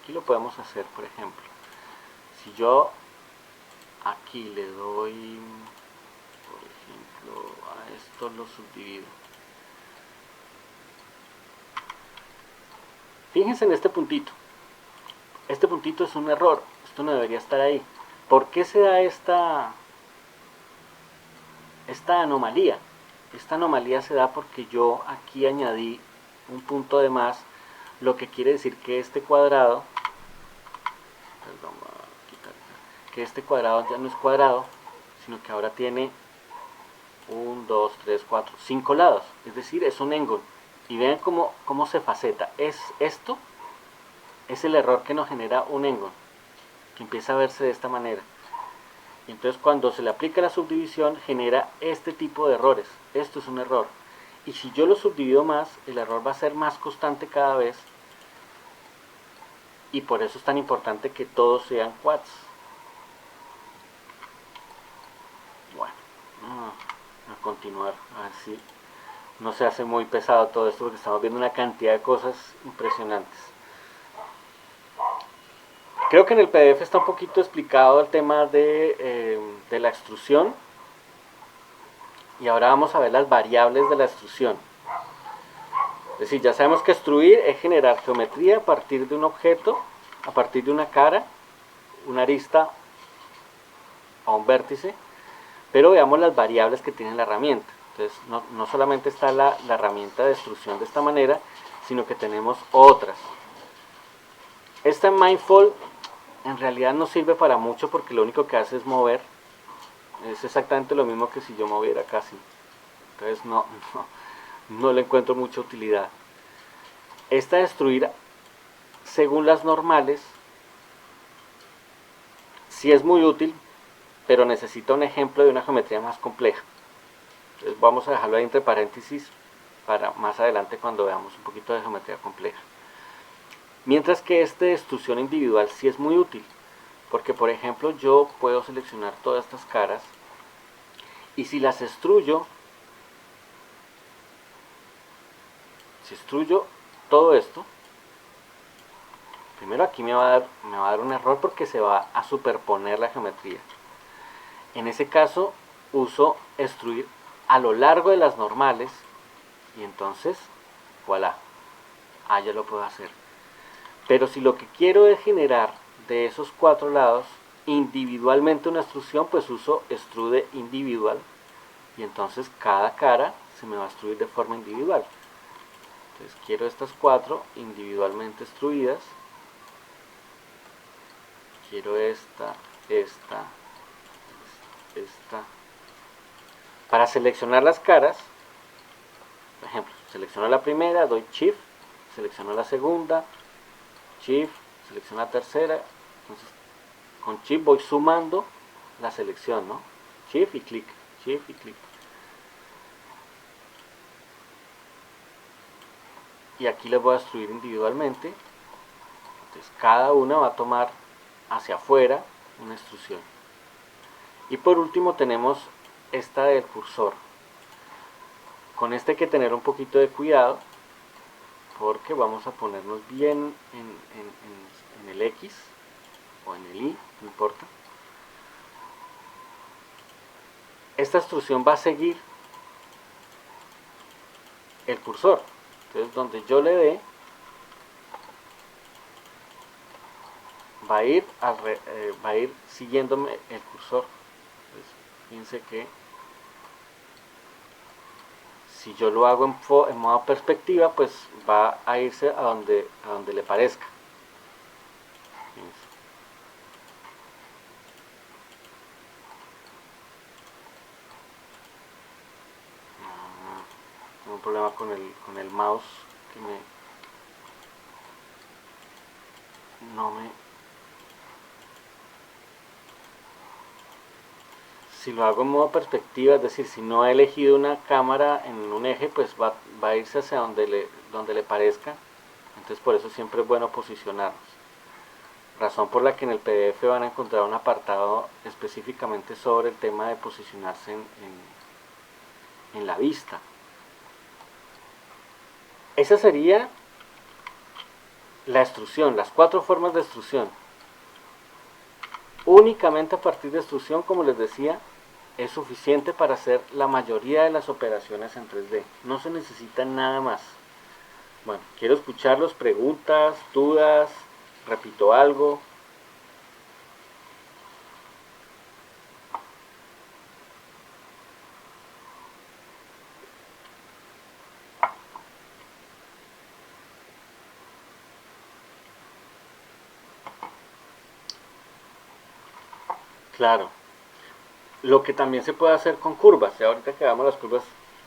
Aquí lo podemos hacer, por ejemplo. Si yo aquí le doy, por ejemplo, a esto lo subdivido. Fíjense en este puntito. Este puntito es un error. Esto no debería estar ahí. ¿Por qué se da esta anomalía? Esta anomalía se da porque yo aquí añadí un punto de más, lo que quiere decir que este cuadrado, perdón, voy a quitar, que este cuadrado ya no es cuadrado, sino que ahora tiene 1, 2, 3, 4, 5 lados, es decir, es un engon. Y vean cómo se faceta. Esto es el error que nos genera un engon, que empieza a verse de esta manera. Y entonces cuando se le aplica la subdivisión genera este tipo de errores. Esto es un error. Y si yo lo subdivido más, el error va a ser más constante cada vez. Y por eso es tan importante que todos sean quads. Bueno, a continuar, a ver si no se hace muy pesado todo esto porque estamos viendo una cantidad de cosas impresionantes. Creo que en el PDF está un poquito explicado el tema de la extrusión. Y ahora vamos a ver las variables de la extrusión. Es decir, ya sabemos que extruir es generar geometría a partir de un objeto, a partir de una cara, una arista o un vértice, pero veamos las variables que tiene la herramienta. Entonces, no solamente está la herramienta de extrusión de esta manera, sino que tenemos otras. Esta Mindfold en realidad no sirve para mucho porque lo único que hace es mover. Es exactamente lo mismo que si yo moviera casi. Entonces no le encuentro mucha utilidad. Esta destruir según las normales sí es muy útil, pero necesita un ejemplo de una geometría más compleja. Entonces vamos a dejarlo ahí entre paréntesis para más adelante cuando veamos un poquito de geometría compleja. Mientras que este de extrusión individual sí es muy útil, porque por ejemplo yo puedo seleccionar todas estas caras y si las extruyo, si extruyo todo esto, primero aquí me va a dar un error porque se va a superponer la geometría. En ese caso uso extruir a lo largo de las normales y entonces, voilà, ya lo puedo hacer. Pero si lo que quiero es generar de esos 4 lados individualmente una extrusión, pues uso extrude individual y entonces cada cara se me va a extruir de forma individual. Entonces quiero estas 4 individualmente extruidas. Quiero esta. Para seleccionar las caras, por ejemplo, selecciono la primera, doy Shift, selecciono la segunda, Shift, selecciono la tercera, entonces con Shift voy sumando la selección, ¿no? Shift y clic, Shift y clic. Y aquí les voy a extruir individualmente, entonces cada una va a tomar hacia afuera una extrusión. Y por último tenemos esta del cursor. Con este hay que tener un poquito de cuidado porque vamos a ponernos bien en el X o en el Y, no importa. Esta extrusión va a seguir el cursor. Entonces donde yo le dé va a ir siguiéndome el cursor. Entonces, fíjense que si yo lo hago en modo perspectiva, pues va a irse a donde le parezca. Fíjense. Tengo un problema con el mouse que no me... Si lo hago en modo perspectiva, es decir, si no he elegido una cámara en un eje, pues va a irse hacia donde le parezca. Entonces por eso siempre es bueno posicionarnos. Razón por la que en el PDF van a encontrar un apartado específicamente sobre el tema de posicionarse en la vista. Esa sería la extrusión, las 4 formas de extrusión. Únicamente a partir de extrusión, como les decía, es suficiente para hacer la mayoría de las operaciones en 3D. No se necesita nada más. Bueno, quiero escucharlos, preguntas, dudas, repito algo. Claro, lo que también se puede hacer con curvas. Y ahorita que hagamos las curvas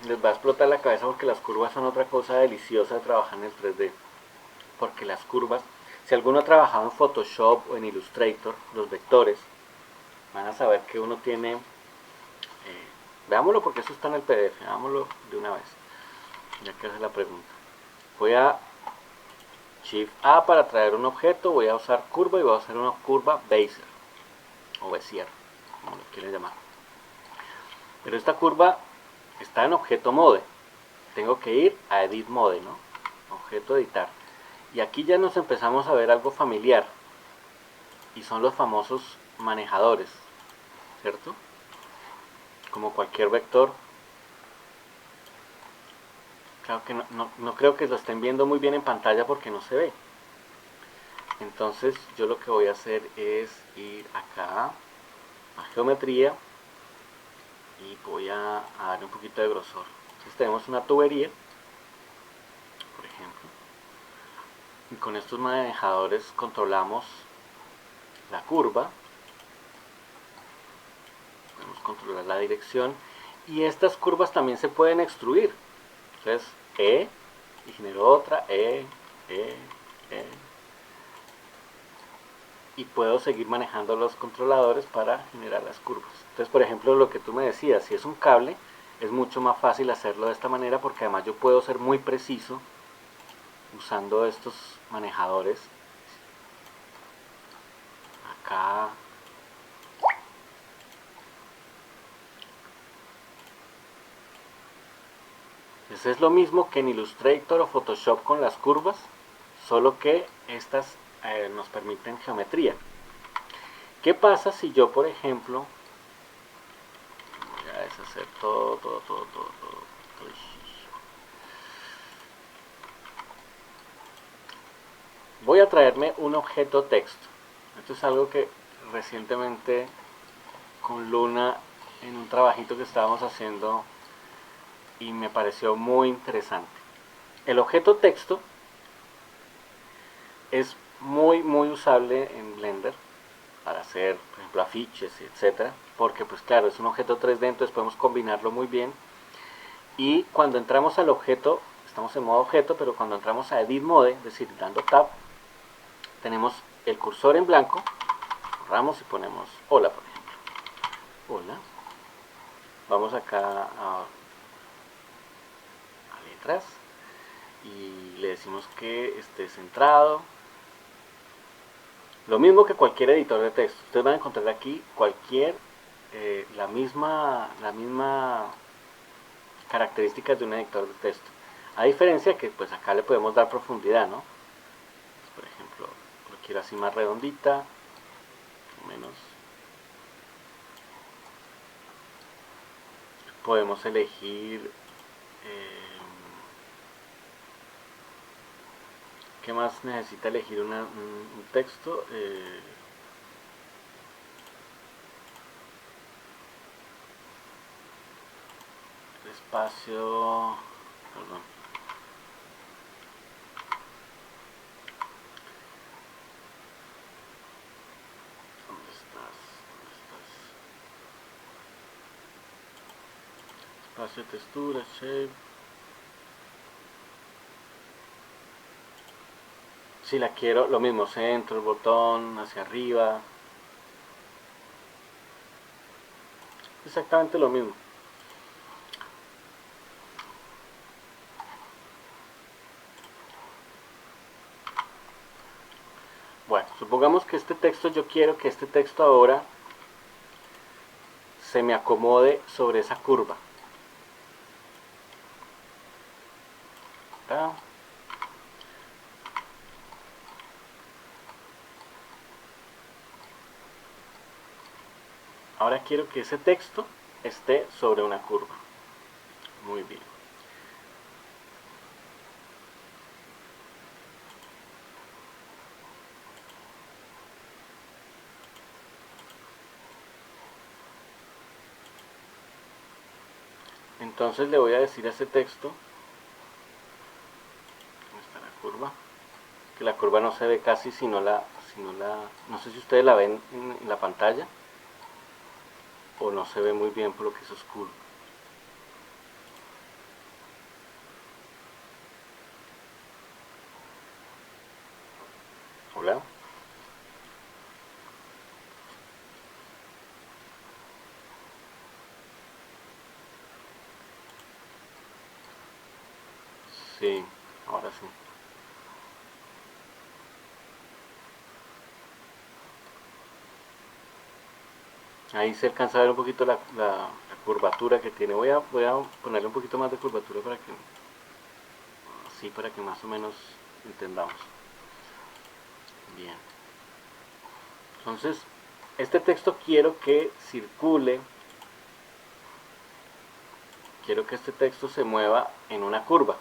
les va a explotar la cabeza porque las curvas son otra cosa deliciosa de trabajar en el 3D. Porque las curvas, si alguno ha trabajado en Photoshop o en Illustrator, los vectores, van a saber que uno tiene... veámoslo porque eso está en el PDF, veámoslo de una vez, ya que hace la pregunta. Voy a Shift A para traer un objeto, voy a usar curva y voy a hacer una curva Bezier o Bezier, como lo quieren llamar. Pero esta curva está en objeto mode. Tengo que ir a edit mode, ¿no? Objeto editar. Y aquí ya nos empezamos a ver algo familiar. Y son los famosos manejadores, ¿cierto? Como cualquier vector. Claro que no creo que lo estén viendo muy bien en pantalla porque no se ve. Entonces yo lo que voy a hacer es ir acá a geometría y voy a darle un poquito de grosor. Entonces tenemos una tubería, por ejemplo, y con estos manejadores controlamos la curva, podemos controlar la dirección y estas curvas también se pueden extruir. Entonces y genero otra, y puedo seguir manejando los controladores para generar las curvas. Entonces, por ejemplo, lo que tú me decías, si es un cable, es mucho más fácil hacerlo de esta manera porque además yo puedo ser muy preciso usando estos manejadores. Acá. Entonces es lo mismo que en Illustrator o Photoshop con las curvas, solo que estas nos permiten geometría. ¿Qué pasa si yo, por ejemplo, voy a deshacer todo. Voy a traerme un objeto texto. Esto es algo que recientemente con Luna en un trabajito que estábamos haciendo y me pareció muy interesante. El objeto texto es muy usable en Blender para hacer, por ejemplo, afiches, etcétera, porque pues claro, es un objeto 3D, entonces podemos combinarlo muy bien. Y cuando entramos al objeto, estamos en modo objeto, pero cuando entramos a Edit Mode, es decir, dando Tab, tenemos el cursor en blanco, borramos y ponemos hola, por ejemplo. Hola. Vamos acá a letras y le decimos que esté centrado. Lo mismo que cualquier editor de texto. Ustedes van a encontrar aquí cualquier, la misma características de un editor de texto. A diferencia que pues acá le podemos dar profundidad, ¿no? Por ejemplo, lo quiero así más redondita, menos. Podemos elegir ¿qué más necesita elegir un texto? Espacio, perdón. ¿Dónde estás? Espacio, textura, shape. Si la quiero, lo mismo, centro, el botón, hacia arriba. Exactamente lo mismo. Bueno, supongamos que este texto, yo quiero que este texto ahora se me acomode sobre esa curva. ¿Verdad? Ahora quiero que ese texto esté sobre una curva. Muy bien. Entonces le voy a decir a ese texto, ¿dónde está la curva? Que la curva no se ve casi no sé si ustedes la ven en la pantalla o no se ve muy bien por lo que es oscuro. Hola. Sí, ahora sí. Ahí se alcanza a ver un poquito la curvatura que tiene. Voy a ponerle un poquito más de curvatura para que, sí, para que más o menos entendamos. Bien. Entonces, este texto quiero que este texto se mueva en una curva.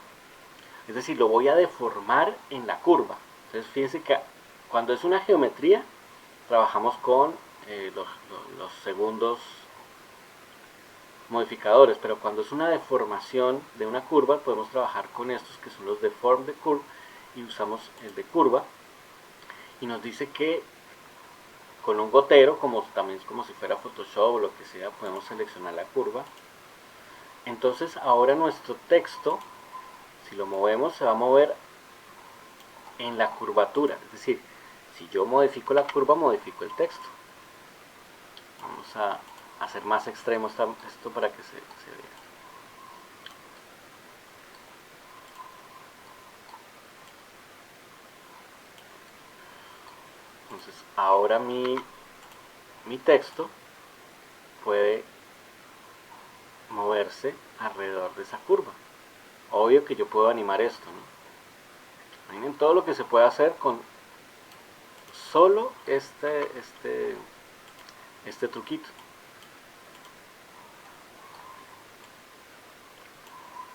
Es decir, lo voy a deformar en la curva. Entonces, fíjense que cuando es una geometría, trabajamos con los segundos modificadores, pero cuando es una deformación de una curva, podemos trabajar con estos que son los deform de curve y usamos el de curva y nos dice que con un gotero, también es como si fuera Photoshop o lo que sea, podemos seleccionar la curva. Entonces ahora nuestro texto, si lo movemos, se va a mover en la curvatura, es decir, si yo modifico la curva, modifico el texto. Vamos a hacer más extremo esto para que se vea. Entonces ahora mi texto puede moverse alrededor de esa curva. Obvio que yo puedo animar esto, ¿no? Miren todo lo que se puede hacer con solo este truquito.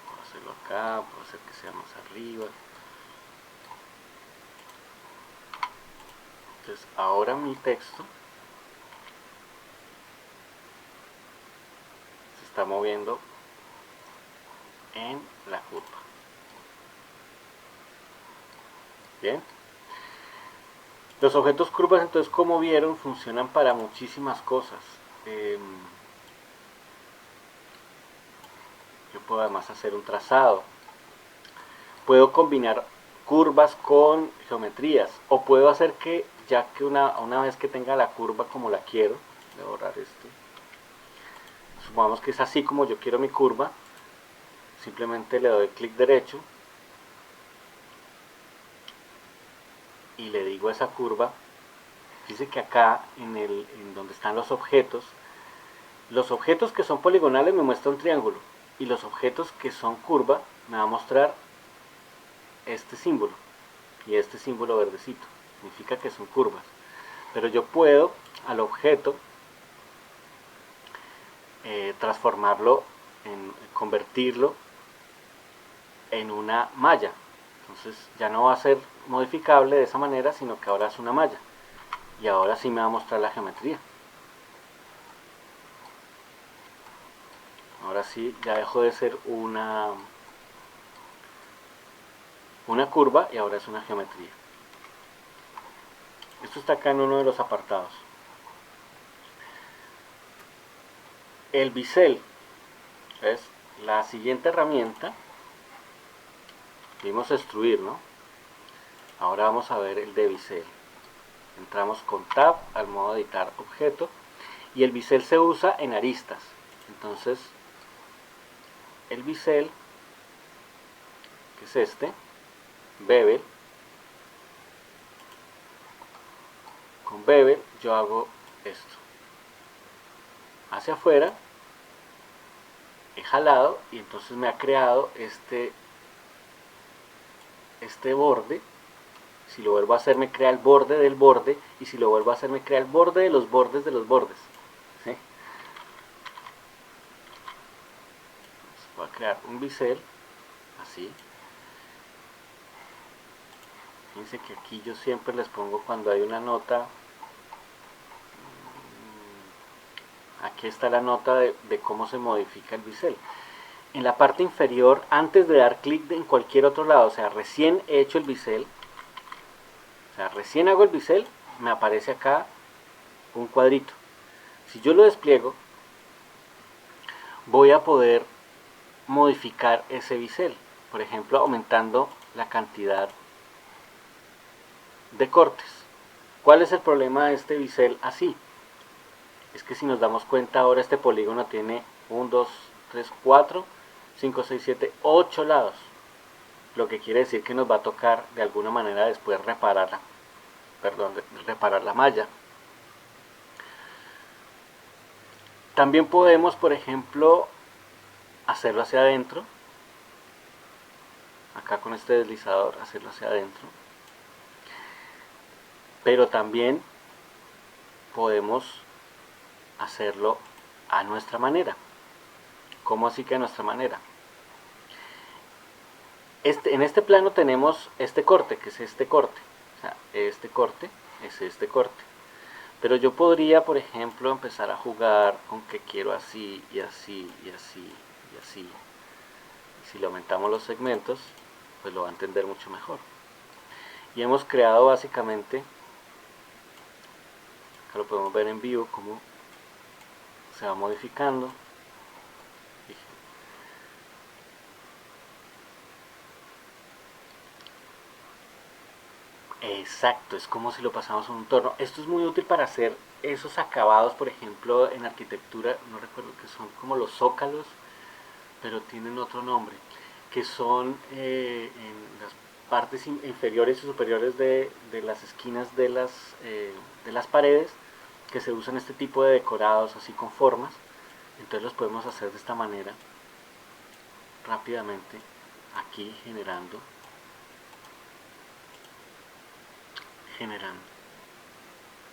Puedo hacerlo acá, puedo hacer que sea más arriba. Entonces ahora mi texto se está moviendo en la curva. Bien. Los objetos curvas, entonces, como vieron, funcionan para muchísimas cosas. Yo puedo además hacer un trazado. Puedo combinar curvas con geometrías. O puedo hacer que, ya que una vez que tenga la curva como la quiero, voy a borrar esto. Supongamos que es así como yo quiero mi curva. Simplemente le doy clic derecho y le digo a esa curva Dice que acá en donde están los objetos que son poligonales me muestra un triángulo y los objetos que son curva me va a mostrar este símbolo y este símbolo verdecito. Significa que son curvas. Pero yo puedo al objeto transformarlo, convertirlo en una malla. Entonces ya no va a ser modificable de esa manera, sino que ahora es una malla. Y ahora sí me va a mostrar la geometría. Ahora sí ya dejó de ser una curva y ahora es una geometría. Esto está acá en uno de los apartados. El bisel es la siguiente herramienta. Vimos extruir, ¿no? Ahora vamos a ver el de bisel. Entramos con Tab al modo editar objeto y el bisel se usa en aristas. Entonces el bisel, que es este, bevel, con bevel yo hago esto. Hacia afuera he jalado y entonces me ha creado este borde. Si lo vuelvo a hacer me crea el borde del borde y si lo vuelvo a hacer me crea el borde de los bordes de los bordes. ¿Sí? Voy a crear un bisel así. Fíjense que aquí yo siempre les pongo cuando hay una nota. Aquí está la nota de cómo se modifica el bisel. En la parte inferior, antes de dar clic en cualquier otro lado, o sea, recién he hecho el bisel, o sea, recién hago el bisel, me aparece acá un cuadrito. Si yo lo despliego, voy a poder modificar ese bisel, por ejemplo, aumentando la cantidad de cortes. ¿Cuál es el problema de este bisel así? Es que si nos damos cuenta ahora este polígono tiene 1, 2, 3, 4, 5, 6, 7, 8 lados. Lo que quiere decir que nos va a tocar de alguna manera después reparar la malla. También podemos, por ejemplo, hacerlo hacia adentro. Acá con este deslizador, hacerlo hacia adentro. Pero también podemos hacerlo a nuestra manera. ¿Cómo así que a nuestra manera? En este plano tenemos este corte, que es este corte. O sea, este corte es este corte. Pero yo podría, por ejemplo, empezar a jugar con que quiero así, y así, y así, y así. Y si le aumentamos los segmentos, pues lo va a entender mucho mejor. Y hemos creado básicamente, acá lo podemos ver en vivo, cómo se va modificando. Exacto, es como si lo pasamos en un torno. Esto es muy útil para hacer esos acabados, por ejemplo, en arquitectura, no recuerdo que son como los zócalos, pero tienen otro nombre, que son en las partes inferiores y superiores de las esquinas de las paredes, que se usan este tipo de decorados así con formas. Entonces los podemos hacer de esta manera, rápidamente, aquí generando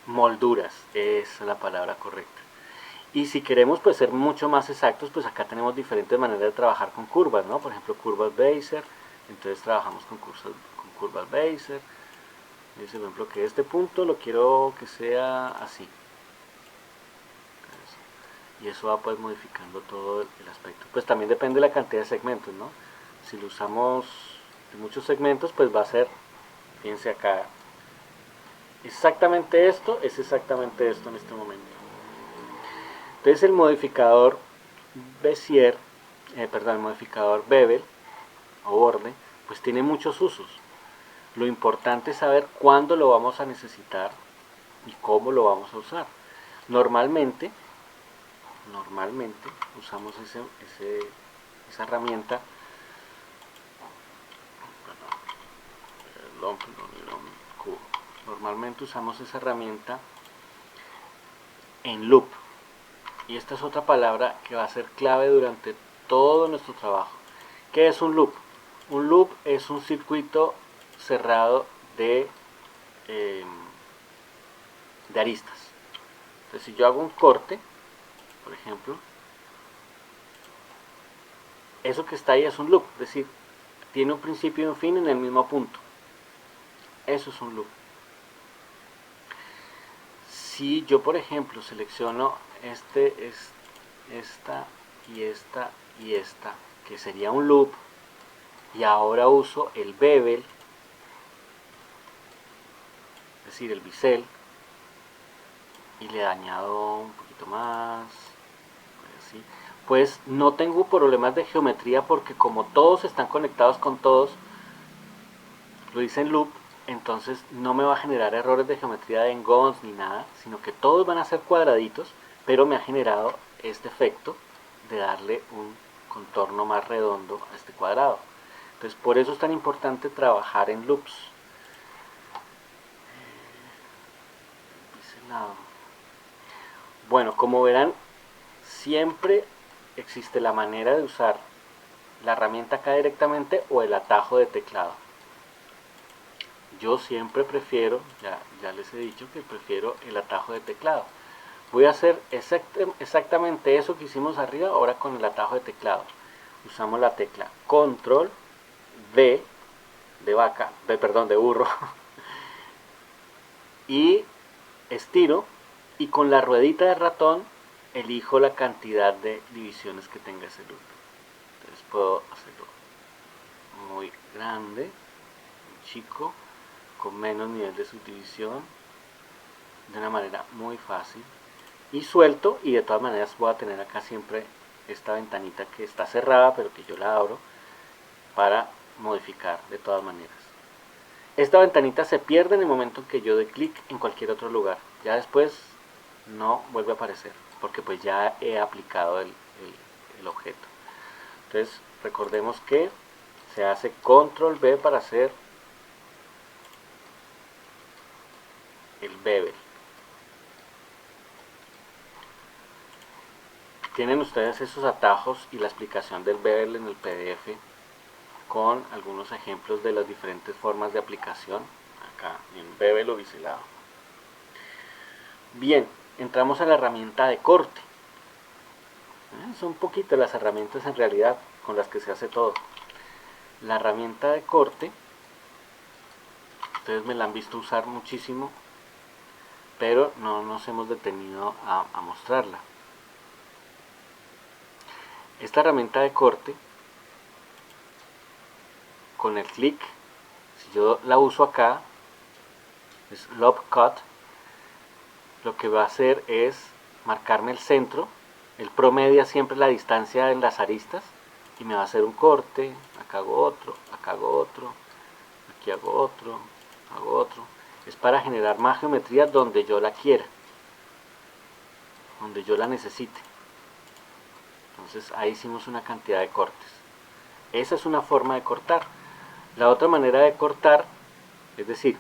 molduras, esa es la palabra correcta. Y si queremos pues ser mucho más exactos, pues acá tenemos diferentes maneras de trabajar con curvas, ¿no? Por ejemplo, curvas Bezier, entonces trabajamos con curvas Bezier. Dice, por ejemplo, que este punto lo quiero que sea así. Y eso va pues modificando todo el aspecto. Pues también depende de la cantidad de segmentos, ¿no? Si lo usamos de muchos segmentos, pues va a ser, fíjense acá, exactamente esto es exactamente esto en este momento. Entonces el modificador Bezier, el modificador Bevel o borde, pues tiene muchos usos. Lo importante es saber cuándo lo vamos a necesitar y cómo lo vamos a usar. Normalmente usamos esa herramienta, cubo. Normalmente usamos esa herramienta en loop. Y esta es otra palabra que va a ser clave durante todo nuestro trabajo. ¿Qué es un loop? Un loop es un circuito cerrado de aristas. Entonces, si yo hago un corte, por ejemplo, eso que está ahí es un loop, es decir, tiene un principio y un fin en el mismo punto. Eso es un loop. Si yo, por ejemplo, selecciono esta y esta y esta, que sería un loop, y ahora uso el bevel, es decir, el bisel, y le añado un poquito más, así, pues no tengo problemas de geometría porque como todos están conectados con todos, lo hice en loop, entonces no me va a generar errores de geometría de engons ni nada, sino que todos van a ser cuadraditos, pero me ha generado este efecto de darle un contorno más redondo a este cuadrado. Entonces por eso es tan importante trabajar en loops. Bueno, como verán, siempre existe la manera de usar la herramienta acá directamente o el atajo de teclado. Yo siempre prefiero, ya les he dicho que prefiero el atajo de teclado. Voy a hacer exactamente eso que hicimos arriba, ahora con el atajo de teclado. Usamos la tecla Control V de vaca, perdón, de burro, y estiro, y con la ruedita de ratón elijo la cantidad de divisiones que tenga ese loop. Entonces puedo hacerlo muy grande, muy chico, con menos nivel de subdivisión, de una manera muy fácil, y suelto, y de todas maneras voy a tener acá siempre esta ventanita que está cerrada pero que yo la abro para modificar de todas maneras. Esta ventanita se pierde en el momento en que yo doy clic en cualquier otro lugar, ya después no vuelve a aparecer porque pues ya he aplicado el objeto. Entonces recordemos que se hace control V para hacer el bevel. Tienen ustedes esos atajos y la explicación del bevel en el PDF con algunos ejemplos de las diferentes formas de aplicación acá en bevel o biselado. Bien, entramos a la herramienta de corte. Son poquitas las herramientas en realidad con las que se hace todo. La herramienta de corte, ustedes me la han visto usar muchísimo, pero no nos hemos detenido a mostrarla. Esta herramienta de corte, con el clic, si yo la uso acá, es Loop Cut, lo que va a hacer es marcarme el centro, él promedia siempre la distancia en las aristas y me va a hacer un corte, acá hago otro, aquí hago otro, es para generar más geometría donde yo la quiera, donde yo la necesite. Entonces ahí hicimos una cantidad de cortes. Esa es una forma de cortar. La otra manera de cortar, es decir,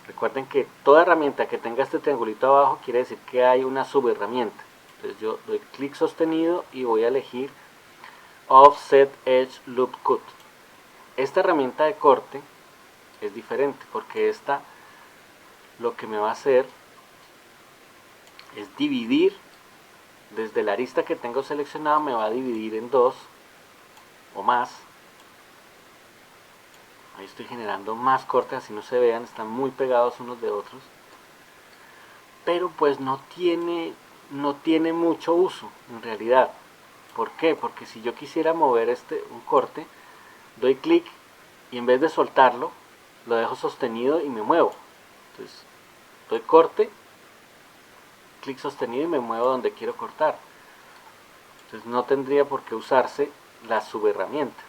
recuerden que toda herramienta que tenga este triangulito abajo quiere decir que hay una subherramienta. Entonces yo doy clic sostenido y voy a elegir Offset Edge Loop Cut. Esta herramienta de corte es diferente porque esta lo que me va a hacer es dividir desde la arista que tengo seleccionada, me va a dividir en dos o más. Ahí estoy generando más cortes, así no se vean, están muy pegados unos de otros, pero pues no tiene mucho uso en realidad. ¿Por qué? Porque si yo quisiera mover un corte, doy clic y en vez de soltarlo, lo dejo sostenido y me muevo. Entonces doy corte, clic sostenido y me muevo donde quiero cortar. Entonces no tendría por qué usarse la subherramienta.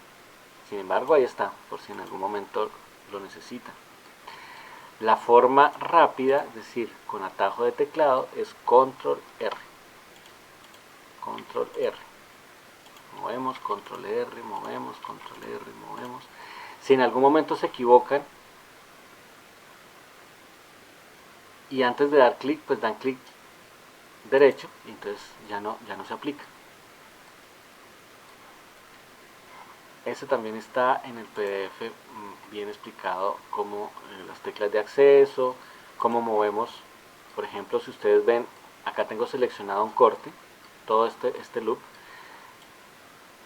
Sin embargo, ahí está, por si en algún momento lo necesitan. La forma rápida, es decir, con atajo de teclado, es Control R. Control R. Movemos, Control R, movemos, Control R, movemos. Si en algún momento se equivocan, y antes de dar clic pues dan clic derecho y entonces ya no se aplica. Este también está en el PDF bien explicado, como las teclas de acceso, cómo movemos. Por ejemplo, si ustedes ven, acá tengo seleccionado un corte, todo este loop,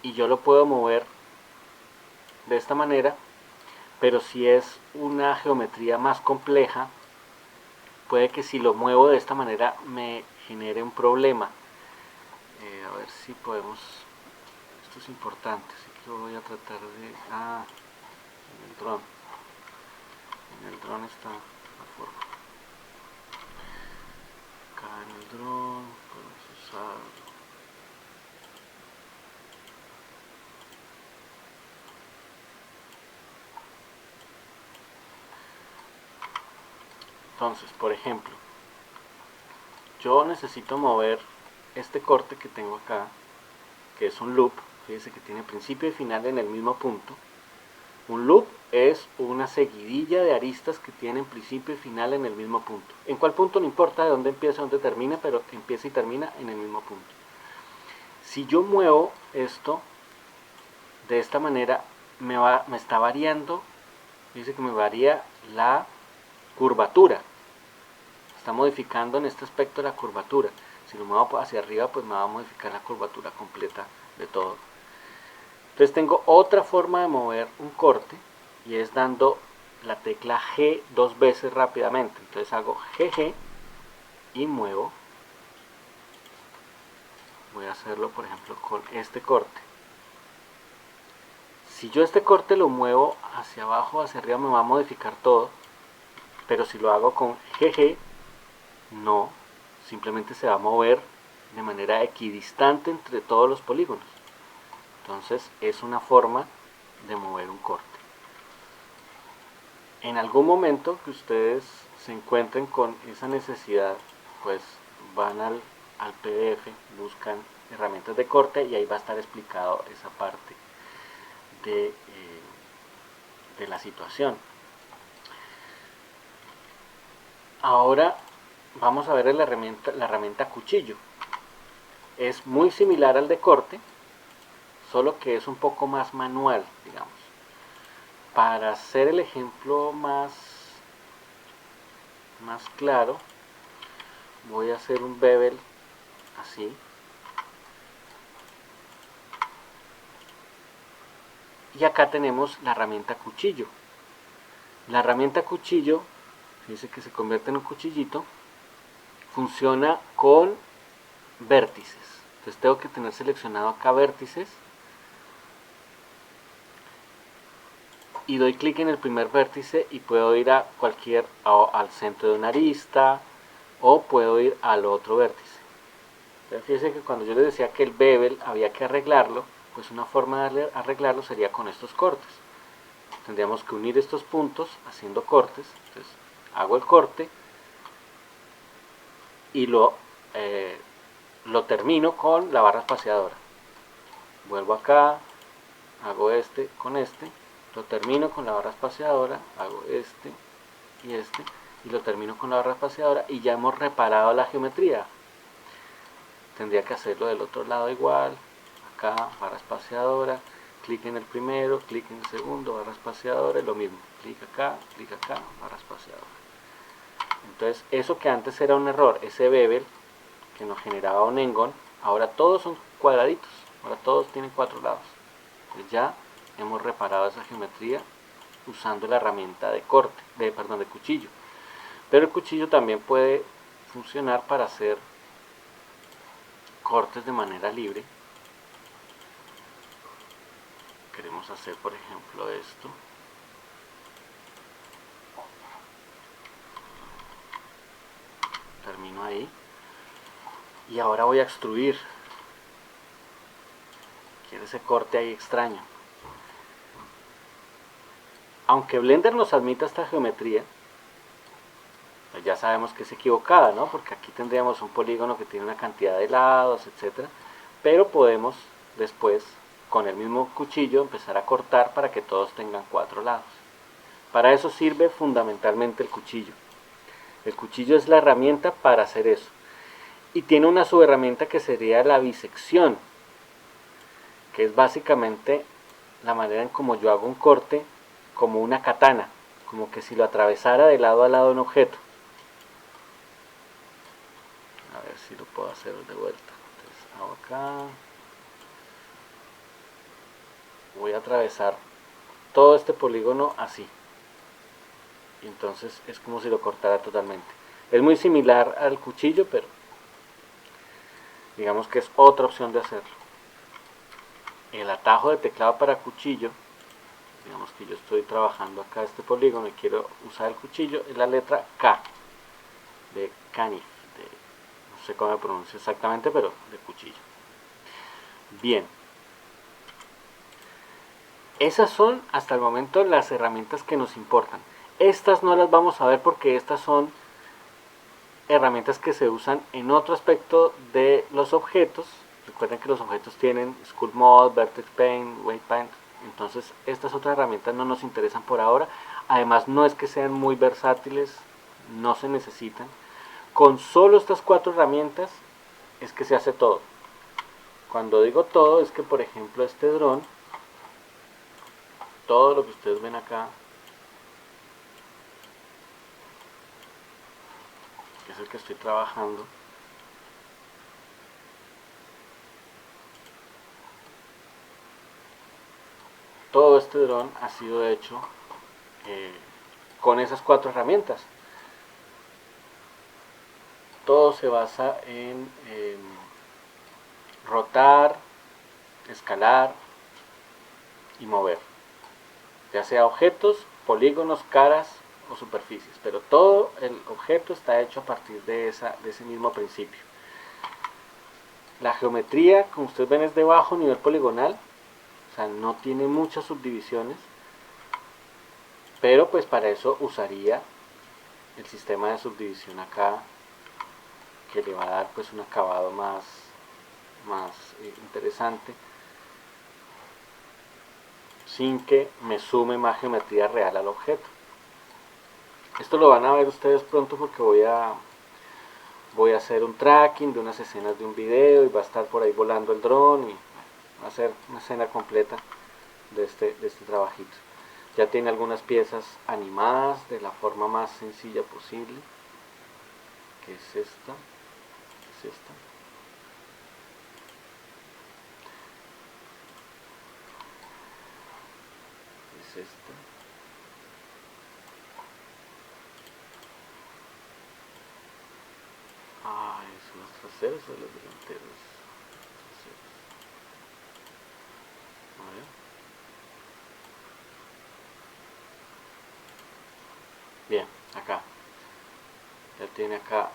y yo lo puedo mover de esta manera, pero si es una geometría más compleja, puede que si lo muevo de esta manera me genere un problema. A ver si podemos, esto es importante, así que voy a tratar de, en el dron está la forma, acá en el dron podemos usarlo. Entonces, por ejemplo, yo necesito mover este corte que tengo acá, que es un loop. Fíjense que tiene principio y final en el mismo punto. Un loop es una seguidilla de aristas que tienen principio y final en el mismo punto. En cuál punto no importa de dónde empieza, dónde termina, pero empieza y termina en el mismo punto. Si yo muevo esto de esta manera, me está variando, dice que me varía la curvatura. Está modificando en este aspecto la curvatura. Si lo muevo hacia arriba, pues me va a modificar la curvatura completa de todo. Entonces tengo otra forma de mover un corte y es dando la tecla G 2 veces rápidamente. Entonces hago GG y muevo. Voy a hacerlo por ejemplo con este corte. Si yo este corte lo muevo hacia abajo, hacia arriba, me va a modificar todo. Pero si lo hago con GG, no, simplemente se va a mover de manera equidistante entre todos los polígonos. Entonces es una forma de mover un corte. En algún momento que ustedes se encuentren con esa necesidad, pues van al PDF, buscan herramientas de corte y ahí va a estar explicado esa parte de la situación. Ahora vamos a ver la herramienta cuchillo. Es muy similar al de corte, solo que es un poco más manual, digamos. Para hacer el ejemplo más claro, voy a hacer un bevel así. Y acá tenemos la herramienta cuchillo. La herramienta cuchillo, fíjense que se convierte en un cuchillito, funciona con vértices. Entonces tengo que tener seleccionado acá vértices y doy clic en el primer vértice y puedo ir a al centro de una arista o puedo ir al otro vértice. Entonces fíjense que cuando yo les decía que el bevel había que arreglarlo, pues una forma de arreglarlo sería con estos cortes. Tendríamos que unir estos puntos haciendo cortes. Entonces hago el corte y lo termino con la barra espaciadora. Vuelvo acá, hago este con este, lo termino con la barra espaciadora, hago este y lo termino con la barra espaciadora y ya hemos reparado la geometría. Tendría que hacerlo del otro lado igual, acá barra espaciadora, clic en el primero, clic en el segundo, barra espaciadora, y lo mismo, clic acá, barra espaciadora. Entonces eso que antes era un error, ese bevel que nos generaba un engon, ahora todos son cuadraditos, ahora todos tienen 4 lados. Entonces ya hemos reparado esa geometría usando la herramienta de corte, de cuchillo. Pero el cuchillo también puede funcionar para hacer cortes de manera libre. Queremos hacer por ejemplo esto. Termino ahí. Y ahora voy a extruir. Quiero ese corte ahí extraño. Aunque Blender nos admita esta geometría, pues ya sabemos que es equivocada, ¿no? Porque aquí tendríamos un polígono que tiene una cantidad de lados, etc. Pero podemos después, con el mismo cuchillo, empezar a cortar para que todos tengan 4 lados. Para eso sirve fundamentalmente el cuchillo. El cuchillo es la herramienta para hacer eso. Y tiene una subherramienta que sería la bisección, que es básicamente la manera en como yo hago un corte, como una katana, como que si lo atravesara de lado a lado de un objeto. A ver si lo puedo hacer de vuelta. Entonces hago acá. Voy a atravesar todo este polígono así. Y entonces es como si lo cortara totalmente. Es muy similar al cuchillo, pero digamos que es otra opción de hacerlo. El atajo de teclado para cuchillo, digamos que yo estoy trabajando acá este polígono y quiero usar el cuchillo, es la letra K de canif, no sé cómo me pronuncio exactamente, pero de cuchillo. Bien, esas son hasta el momento las herramientas que nos importan. Estas no las vamos a ver porque estas son herramientas que se usan en otro aspecto de los objetos. Recuerden que los objetos tienen Sculpt Mode, Vertex Paint, Weight Paint. Entonces estas otras herramientas no nos interesan por ahora. Además no es que sean muy versátiles, no se necesitan. Con solo estas 4 herramientas es que se hace todo. Cuando digo todo es que por ejemplo este dron, todo lo que ustedes ven acá, que es el que estoy trabajando, todo este dron ha sido hecho con esas 4 herramientas. Todo se basa en rotar, escalar y mover, ya sea objetos, polígonos, caras o superficies, pero todo el objeto está hecho a partir de ese mismo principio. La geometría, como ustedes ven, es de bajo nivel poligonal, o sea, no tiene muchas subdivisiones, pero pues para eso usaría el sistema de subdivisión acá, que le va a dar pues un acabado más interesante, sin que me sume más geometría real al objeto. Esto lo van a ver ustedes pronto porque voy a hacer un tracking de unas escenas de un video y va a estar por ahí volando el dron y va a ser una escena completa de este trabajito. Ya tiene algunas piezas animadas de la forma más sencilla posible, que es esta, es esta. Son los traseros o los delanteros. Traseros. A ver. Bien, acá. Ya tiene acá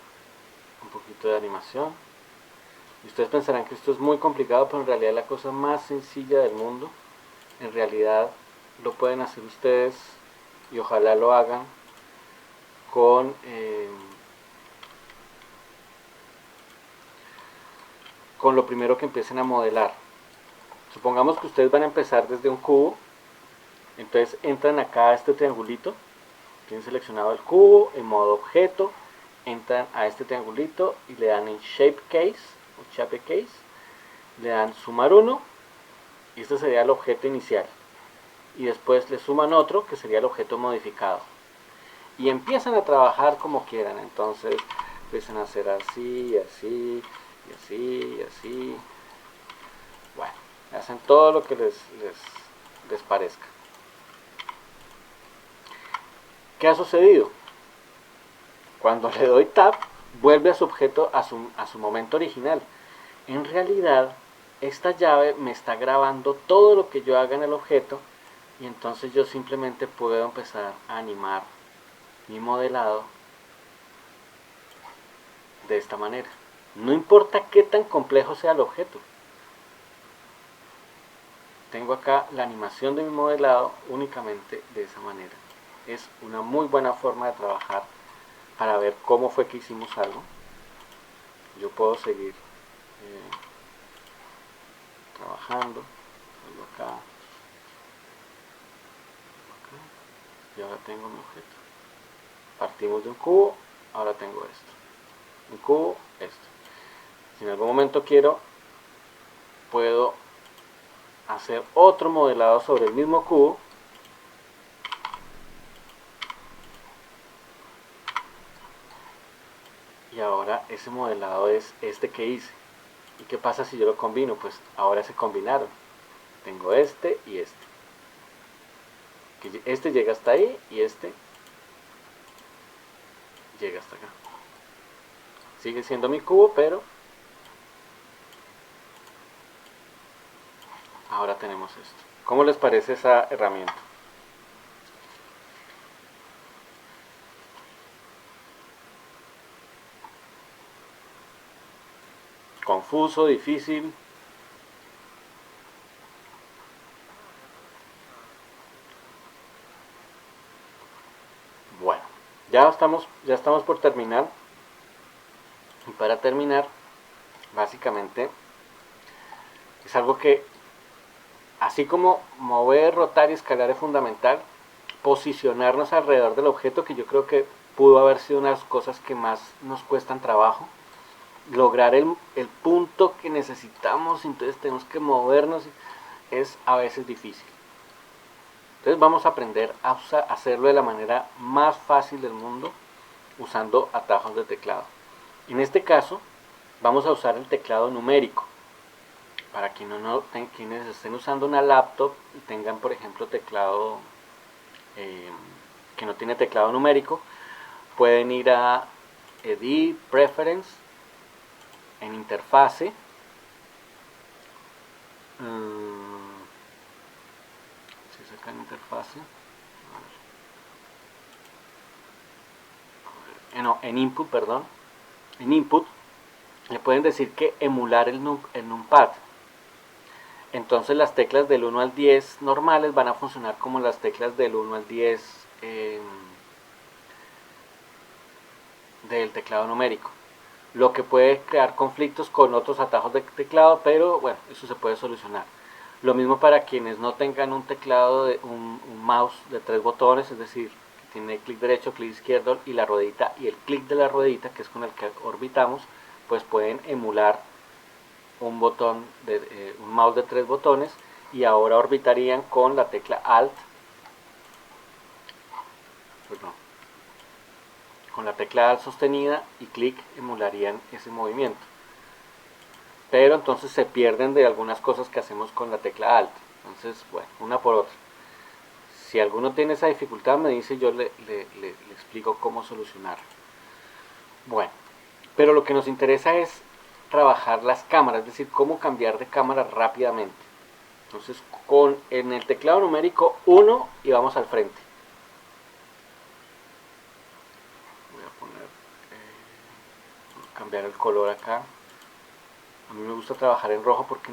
un poquito de animación. Y ustedes pensarán que esto es muy complicado, pero en realidad es la cosa más sencilla del mundo. En realidad lo pueden hacer ustedes y ojalá lo hagan con lo primero que empiecen a modelar. Supongamos que ustedes van a empezar desde un cubo, entonces entran acá a este triangulito, tienen seleccionado el cubo en modo objeto, entran a este triangulito y le dan en Shape Case o Shape Case, le dan sumar 1 y este sería el objeto inicial, y después le suman otro que sería el objeto modificado y empiezan a trabajar como quieran. Entonces empiezan a hacer así, así y así y así. Bueno, hacen todo lo que les parezca. ¿Qué ha sucedido? Cuando le doy Tab, vuelve a su objeto a su momento original. En realidad, esta llave me está grabando todo lo que yo haga en el objeto y entonces yo simplemente puedo empezar a animar mi modelado de esta manera. No importa qué tan complejo sea el objeto. Tengo acá la animación de mi modelado únicamente de esa manera. Es una muy buena forma de trabajar para ver cómo fue que hicimos algo. Yo puedo seguir trabajando. Acá, y ahora tengo mi objeto. Partimos de un cubo, ahora tengo esto. Un cubo, esto. Si en algún momento quiero, puedo hacer otro modelado sobre el mismo cubo. Y ahora ese modelado es este que hice. ¿Y qué pasa si yo lo combino? Pues ahora se combinaron. Tengo este y este. Este llega hasta ahí y este llega hasta acá. Sigue siendo mi cubo, pero ahora tenemos esto. ¿Cómo les parece esa herramienta? Confuso, difícil. Bueno, ya estamos por terminar. Y para terminar, básicamente, es algo que, así como mover, rotar y escalar es fundamental, posicionarnos alrededor del objeto, que yo creo que pudo haber sido una de las cosas que más nos cuestan trabajo, lograr el punto que necesitamos, entonces tenemos que movernos, es a veces difícil. Entonces vamos a aprender a hacerlo de la manera más fácil del mundo, usando atajos de teclado. En este caso, vamos a usar el teclado numérico. Para quienes estén usando una laptop y tengan, por ejemplo, teclado que no tiene teclado numérico, pueden ir a Edit, Preference, en Interfase, si es acá en Interfase, no, en Input, perdón, en Input, le pueden decir que emular el numpad. Entonces las teclas del 1 al 10 normales van a funcionar como las teclas del 1 al 10 del teclado numérico. Lo que puede crear conflictos con otros atajos de teclado, pero bueno, eso se puede solucionar. Lo mismo para quienes no tengan un teclado, un mouse de 3 botones, es decir, que tiene clic derecho, clic izquierdo y la ruedita, y el clic de la ruedita, que es con el que orbitamos, pues pueden emular un mouse de 3 botones, y ahora orbitarían con la tecla Alt, perdón, con la tecla Alt sostenida y clic emularían ese movimiento. Pero entonces se pierden de algunas cosas que hacemos con la tecla Alt. Entonces, bueno, una por otra. Si alguno tiene esa dificultad, me dice, yo le explico cómo solucionarlo. Bueno, pero lo que nos interesa es trabajar las cámaras, es decir, cómo cambiar de cámara rápidamente. Entonces, en el teclado numérico 1 y vamos al frente. Voy a cambiar el color acá. A mí me gusta trabajar en rojo porque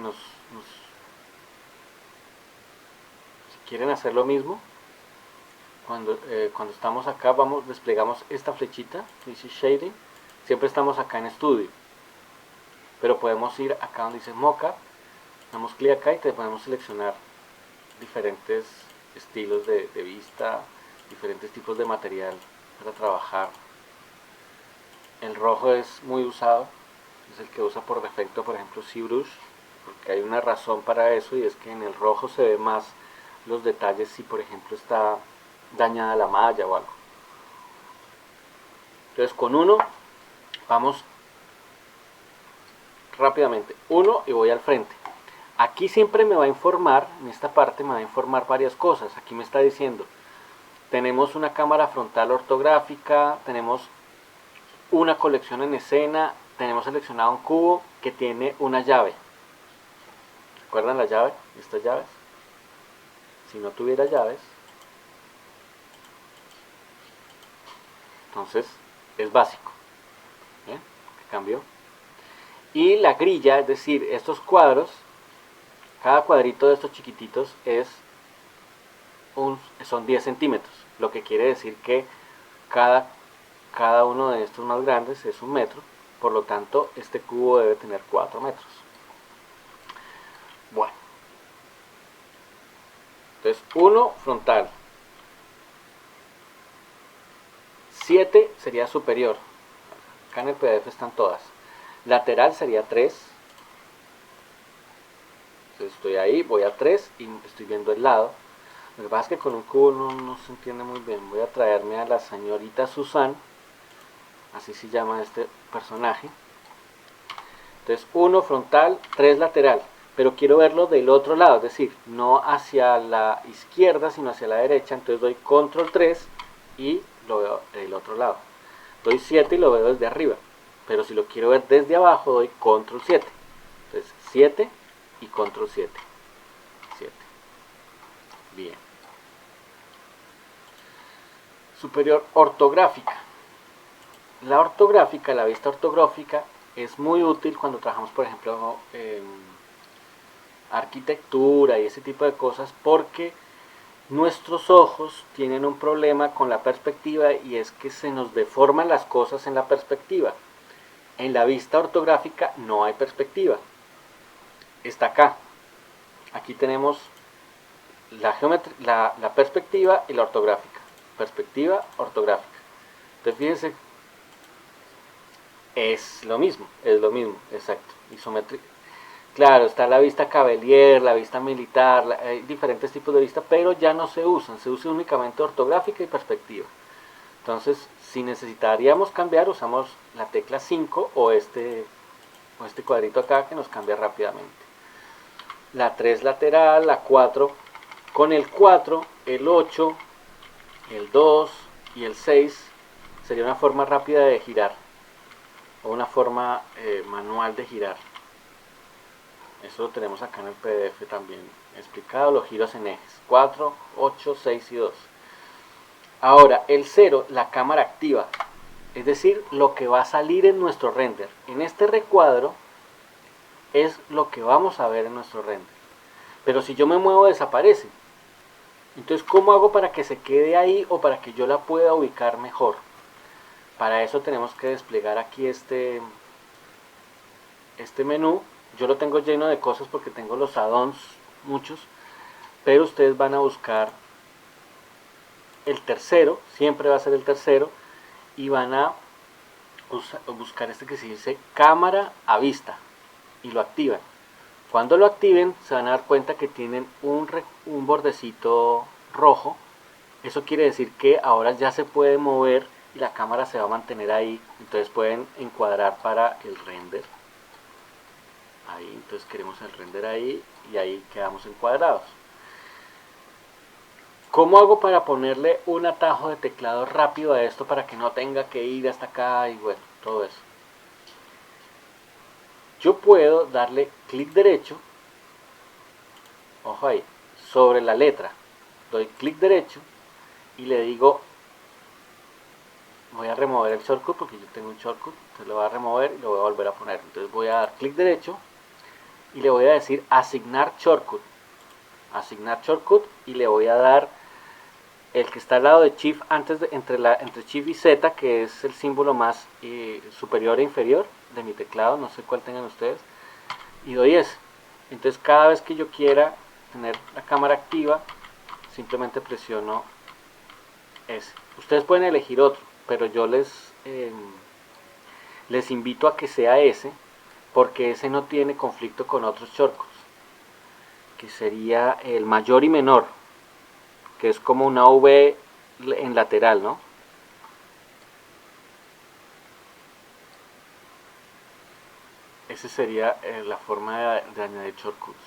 si quieren hacer lo mismo, cuando estamos acá, desplegamos esta flechita, dice Shading, siempre estamos acá en Studio, pero podemos ir acá donde dice Mockup, damos clic acá y podemos seleccionar diferentes estilos de vista, diferentes tipos de material para trabajar. El rojo es muy usado, es el que usa por defecto, por ejemplo, ZBrush, porque hay una razón para eso, y es que en el rojo se ve más los detalles si, por ejemplo, está dañada la malla o algo. Entonces, con 1 vamos rápidamente, 1 y voy al frente. Aquí siempre me va a informar, en esta parte me va a informar varias cosas. Aquí me está diciendo, tenemos una cámara frontal ortográfica, tenemos una colección en escena, tenemos seleccionado un cubo que tiene una llave. ¿Recuerdan la llave? Estas llaves. Si no tuviera llaves, entonces es básico. ¿Bien? Cambió. Y la grilla, es decir, estos cuadros, cada cuadrito de estos chiquititos son 10 centímetros, lo que quiere decir que cada uno de estos más grandes es 1 metro, por lo tanto este cubo debe tener 4 metros. Bueno, entonces 1 frontal, 7 sería superior, Acá en el PDF están todas. Lateral sería 3. Entonces estoy ahí, voy a 3 y estoy viendo el lado. Lo que pasa es que con un cubo no se entiende muy bien. Voy a traerme a la señorita Susan, así se llama este personaje. Entonces 1 frontal, 3 lateral, pero quiero verlo del otro lado, es decir, no hacia la izquierda, sino hacia la derecha. Entonces doy control 3 y lo veo del otro lado. Doy 7 y lo veo desde arriba, pero si lo quiero ver desde abajo doy control 7. Entonces 7 y control 7. 7. Bien. Superior ortográfica. La ortográfica, la vista ortográfica, es muy útil cuando trabajamos, por ejemplo, arquitectura y ese tipo de cosas, porque nuestros ojos tienen un problema con la perspectiva y es que se nos deforman las cosas en la perspectiva. En la vista ortográfica no hay perspectiva. Está acá. Aquí tenemos la perspectiva y la ortográfica. Perspectiva, ortográfica. Entonces fíjense, es lo mismo, exacto. Isométrica. Claro, está la vista Cavelier, la vista militar, hay diferentes tipos de vista, pero ya no se usan, se usa únicamente ortográfica y perspectiva. Entonces, si necesitaríamos cambiar, usamos la tecla 5 o este cuadrito acá que nos cambia rápidamente. La 3 lateral, la 4, con el 4, el 8, el 2 y el 6 sería una forma rápida de girar o una forma manual de girar. Eso lo tenemos acá en el PDF también explicado, los giros en ejes 4, 8, 6 y 2. Ahora, el 0, la cámara activa, es decir, lo que va a salir en nuestro render. En este recuadro es lo que vamos a ver en nuestro render. Pero si yo me muevo, desaparece. Entonces, ¿cómo hago para que se quede ahí o para que yo la pueda ubicar mejor? Para eso tenemos que desplegar aquí este menú. Yo lo tengo lleno de cosas porque tengo los add-ons, muchos, pero ustedes van a buscar el tercero, siempre va a ser el tercero, y van a buscar este que se dice cámara a vista y lo activan. Cuando lo activen se van a dar cuenta que tienen un bordecito rojo. Eso quiere decir que ahora ya se puede mover y la cámara se va a mantener ahí. Entonces pueden encuadrar para el render. Ahí, entonces queremos el render ahí y ahí quedamos encuadrados. ¿Cómo hago para ponerle un atajo de teclado rápido a esto para que no tenga que ir hasta acá y bueno, todo eso? Yo puedo darle clic derecho, ojo ahí, sobre la letra. Doy clic derecho y le digo, voy a remover el shortcut porque yo tengo un shortcut, entonces lo voy a remover y lo voy a volver a poner. Entonces voy a dar clic derecho y le voy a decir asignar shortcut. Asignar shortcut y le voy a dar el que está al lado de Shift entre Shift y Z, que es el símbolo más superior e inferior de mi teclado, no sé cuál tengan ustedes, y doy ese. Entonces cada vez que yo quiera tener la cámara activa, simplemente presiono ese. Ustedes pueden elegir otro, pero yo les invito a que sea ese, porque ese no tiene conflicto con otros shortcuts, que sería el mayor y menor, que es como una V en lateral, ¿no? Esa sería la forma de añadir shortcuts.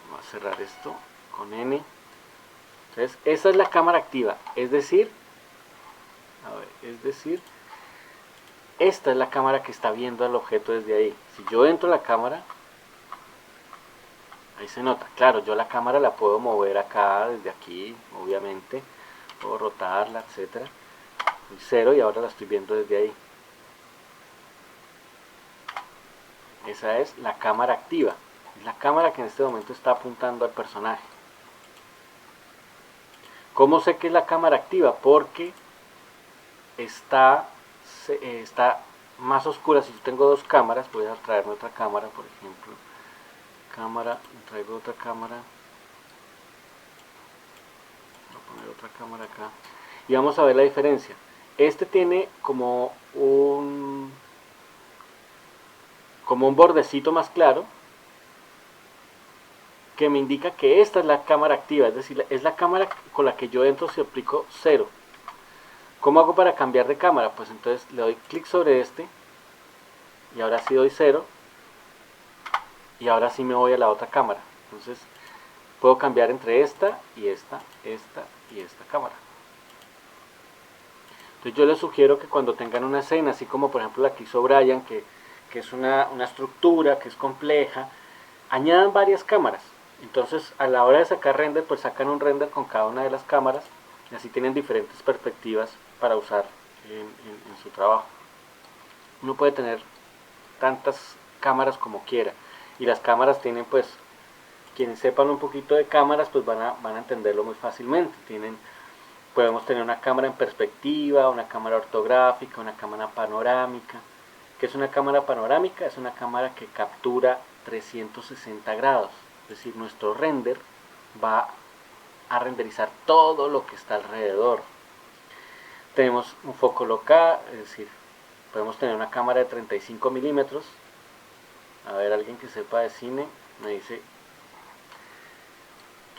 Vamos a cerrar esto con N. Entonces, esa es la cámara activa, es decir, esta es la cámara que está viendo al objeto desde ahí. Si yo entro a la cámara, ahí se nota, claro, yo la cámara la puedo mover acá, desde aquí, obviamente, puedo rotarla, etcétera. 0 y ahora la estoy viendo desde ahí. Esa es la cámara activa, es la cámara que en este momento está apuntando al personaje. ¿Cómo sé que es la cámara activa? Porque está más oscura. Si yo tengo dos cámaras, voy a traerme otra cámara, por ejemplo. Traigo otra cámara. Voy a poner otra cámara acá. Y vamos a ver la diferencia. Este tiene como un bordecito más claro que me indica que esta es la cámara activa, es decir, es la cámara con la que yo entro si aplico 0. ¿Cómo hago para cambiar de cámara? Pues entonces le doy clic sobre este y ahora sí doy 0 y ahora sí me voy a la otra cámara. Entonces puedo cambiar entre esta y esta y esta cámara. Entonces yo les sugiero que cuando tengan una escena, así como por ejemplo la que hizo Brian, que es una estructura que es compleja, añadan varias cámaras. Entonces a la hora de sacar render, pues sacan un render con cada una de las cámaras y así tienen diferentes perspectivas para usar en su trabajo. Uno puede tener tantas cámaras como quiera y las cámaras tienen, pues, quienes sepan un poquito de cámaras pues van a entenderlo muy fácilmente. Podemos tener una cámara en perspectiva, una cámara ortográfica, una cámara panorámica. ¿Qué es una cámara panorámica? Es una cámara que captura 360 grados, es decir, nuestro render va a renderizar todo lo que está alrededor. Tenemos un foco local, es decir, podemos tener una cámara de 35 milímetros. A ver, alguien que sepa de cine me dice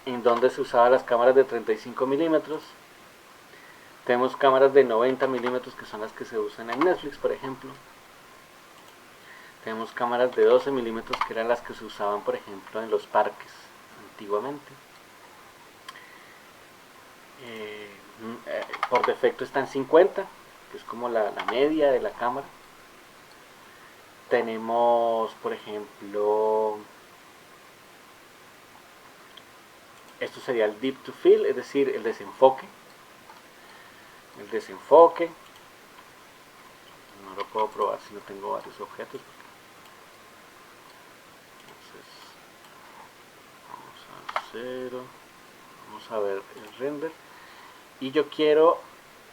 en dónde se usaban las cámaras de 35 milímetros. Tenemos cámaras de 90 milímetros que son las que se usan en Netflix, por ejemplo. Tenemos cámaras de 12 milímetros que eran las que se usaban, por ejemplo, en los parques antiguamente. Por defecto está en 50, que es como la media de la cámara. Tenemos, por ejemplo, esto sería el Deep to Field, es decir, el desenfoque. El desenfoque, no lo puedo probar si no tengo varios objetos. Entonces, vamos a 0, vamos a ver el render. Y yo quiero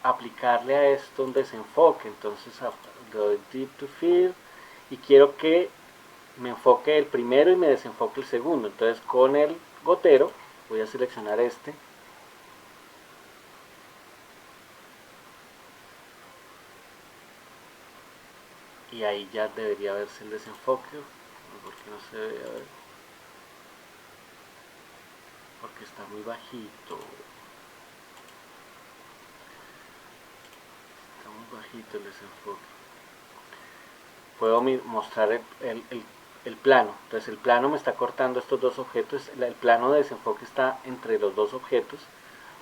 aplicarle a esto un desenfoque, entonces le doy Deep to Field y quiero que me enfoque el primero y me desenfoque el segundo. Entonces con el gotero voy a seleccionar este y ahí ya debería verse el desenfoque. Porque no se debe ver, porque está muy bajito, está muy bajito el desenfoque. Puedo mostrar el plano. Entonces el plano me está cortando estos dos objetos. El plano de desenfoque está entre los dos objetos,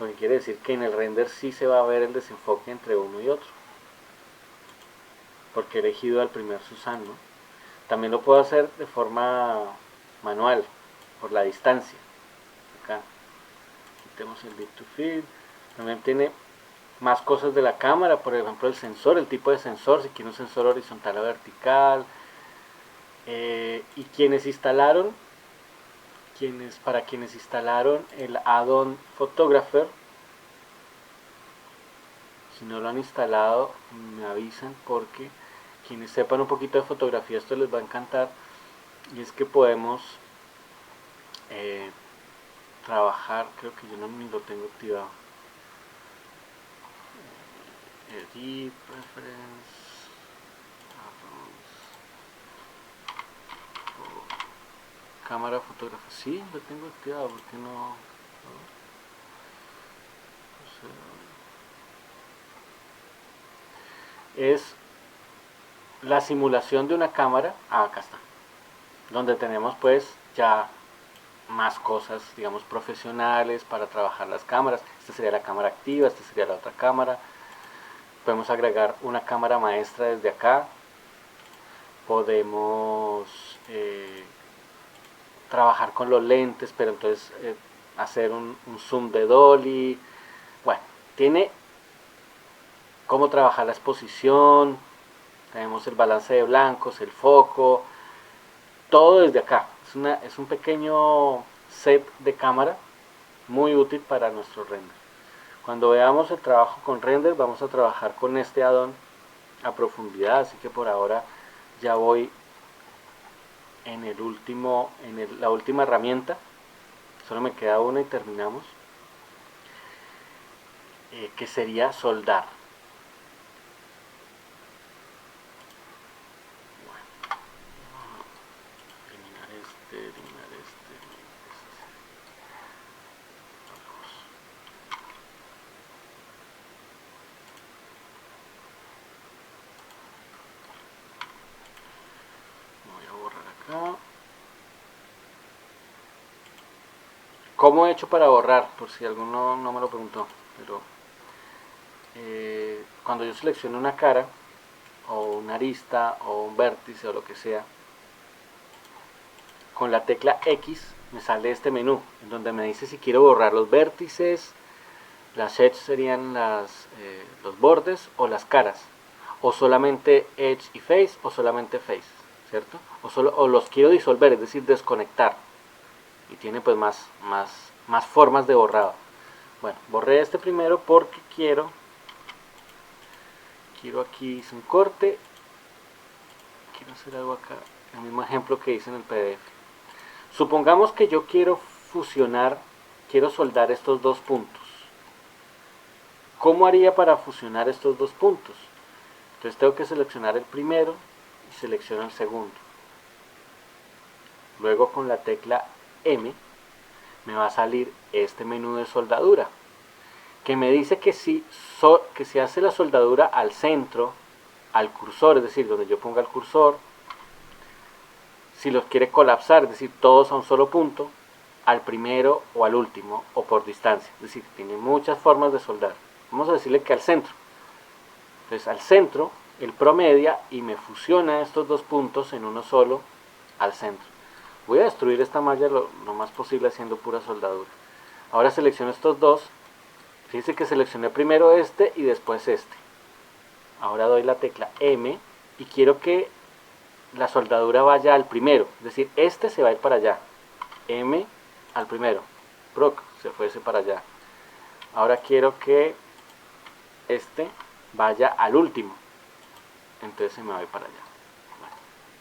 lo que quiere decir que en el render sí se va a ver el desenfoque entre uno y otro, porque he elegido al primer Susan, ¿no? También lo puedo hacer de forma manual, por la distancia. Acá quitemos el Deep to Field. También tiene más cosas de la cámara, por ejemplo el sensor, el tipo de sensor, si quiere un sensor horizontal o vertical. Y para quienes instalaron el add-on Photographer, si no lo han instalado me avisan, porque quienes sepan un poquito de fotografía esto les va a encantar. Y es que podemos trabajar, creo que yo no ni lo tengo activado, Edit, Preference, cámara fotógrafa, sí, lo tengo activado, ¿por qué no? Es la simulación de una cámara, acá está, donde tenemos pues ya más cosas, digamos, profesionales para trabajar las cámaras. Esta sería la cámara activa, esta sería la otra cámara. Podemos agregar una cámara maestra desde acá. Podemos trabajar con los lentes, pero entonces hacer un zoom de dolly. Bueno, tiene cómo trabajar la exposición, tenemos el balance de blancos, el foco, todo desde acá. Es un pequeño set de cámara muy útil para nuestro render. Cuando veamos el trabajo con render, vamos a trabajar con este add-on a profundidad, así que por ahora ya voy en la última herramienta. Solo me queda una y terminamos, que sería soldar. ¿Cómo he hecho para borrar? Por si alguno no me lo preguntó, pero cuando yo selecciono una cara o una arista o un vértice o lo que sea, con la tecla X me sale este menú en donde me dice si quiero borrar los vértices, las edges serían los bordes o las caras, o solamente edge y face o solamente face, ¿cierto? O los quiero disolver, es decir, desconectar, y tiene pues más formas de borrado. Bueno, borré este primero porque quiero aquí hice un corte, quiero hacer algo acá, el mismo ejemplo que hice en el PDF. Supongamos que yo quiero fusionar, quiero soldar estos dos puntos. ¿Cómo haría para fusionar estos dos puntos? Entonces tengo que seleccionar el primero y selecciono el segundo. Luego con la tecla M me va a salir este menú de soldadura, que me dice que si hace la soldadura al centro, al cursor, es decir, donde yo ponga el cursor, si los quiere colapsar, es decir, todos a un solo punto, al primero o al último, o por distancia, es decir, tiene muchas formas de soldar. Vamos a decirle que al centro. Entonces al centro, él promedia y me fusiona estos dos puntos en uno solo al centro. Voy a destruir esta malla lo más posible haciendo pura soldadura. Ahora selecciono estos dos. Fíjense que seleccioné primero este y después este. Ahora doy la tecla M y quiero que la soldadura vaya al primero. Es decir, este se va a ir para allá. M al primero. Proc se fuese para allá. Ahora quiero que este vaya al último. Entonces se me va a ir para allá. Bueno,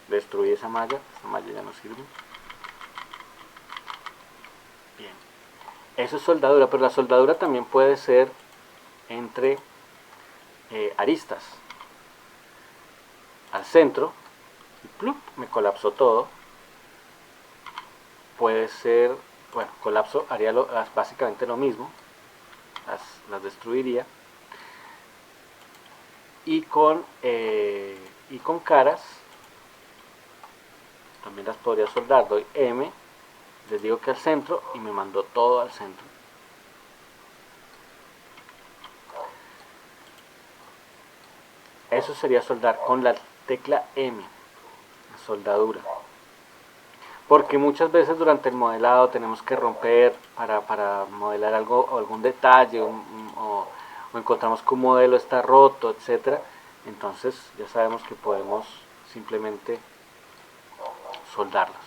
destruí esa malla ya no sirve. Bien. Eso es soldadura, pero la soldadura también puede ser entre aristas. Al centro, y plup, me colapsó todo. Puede ser, bueno, colapso haría básicamente lo mismo, las destruiría. Y con caras también las podría soldar. Doy M, les digo que al centro y me mandó todo al centro. Eso sería soldar con la tecla M, la soldadura. Porque muchas veces durante el modelado tenemos que romper para modelar algo, algún detalle, o encontramos que un modelo está roto, etc. Entonces ya sabemos que podemos simplemente soldarlos.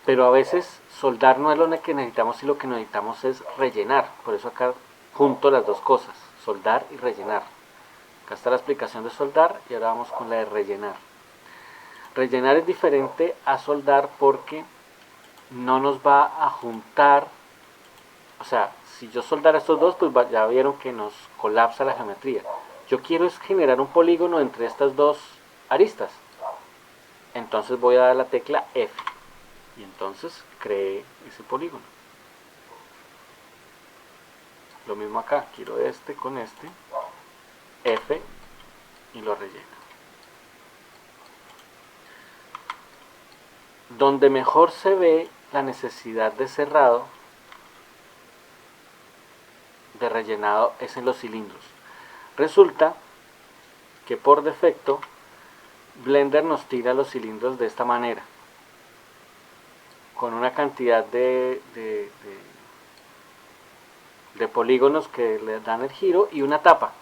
Pero a veces soldar no es lo que necesitamos, y lo que necesitamos es rellenar. Por eso acá junto las dos cosas, soldar y rellenar. Acá está la explicación de soldar y ahora vamos con la de rellenar. Rellenar es diferente a soldar porque no nos va a juntar, o sea, si yo soldara estos dos, pues ya vieron que nos colapsa la geometría. Yo quiero es generar un polígono entre estas dos aristas. Entonces voy a dar la tecla F y entonces creé ese polígono. Lo mismo acá, quiero este con este, F y lo relleno. Donde mejor se ve la necesidad de cerrado, de rellenado, es en los cilindros. Resulta que por defecto Blender nos tira los cilindros de esta manera, con una cantidad de polígonos que le dan el giro y una tapa.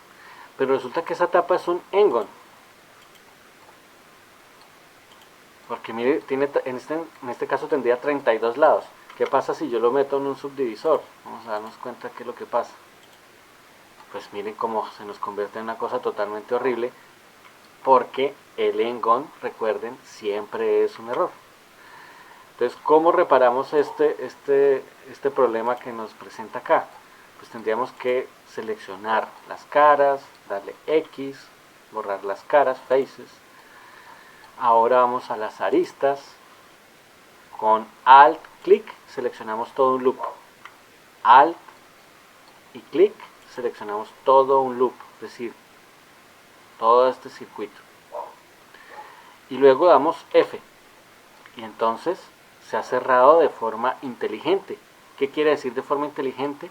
Pero resulta que esa tapa es un engon. Porque mire, en este caso tendría 32 lados. ¿Qué pasa si yo lo meto en un subdivisor? Vamos a darnos cuenta qué es lo que pasa. Pues miren cómo se nos convierte en una cosa totalmente horrible, porque el engon, recuerden, siempre es un error. Entonces, ¿cómo reparamos este problema que nos presenta acá? Pues tendríamos que seleccionar las caras, darle X, borrar las caras, faces. Ahora vamos a las aristas. Con Alt, clic, seleccionamos todo un loop. Alt y clic, seleccionamos todo un loop, es decir, todo este circuito. Y luego damos F. Y entonces se ha cerrado de forma inteligente. ¿Qué quiere decir de forma inteligente?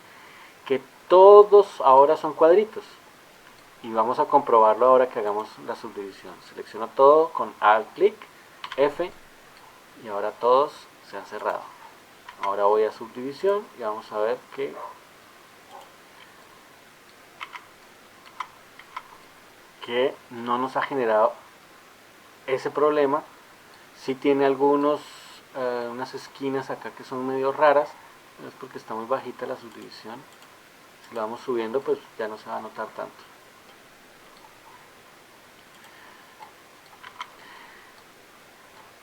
Que todos ahora son cuadritos. Y vamos a comprobarlo ahora que hagamos la subdivisión. Selecciono todo con Alt clic, F, y ahora todos se han cerrado. Ahora voy a subdivisión y vamos a ver que no nos ha generado ese problema. Sí tiene unas esquinas acá que son medio raras, es porque está muy bajita la subdivisión. Si lo vamos subiendo, pues ya no se va a notar tanto.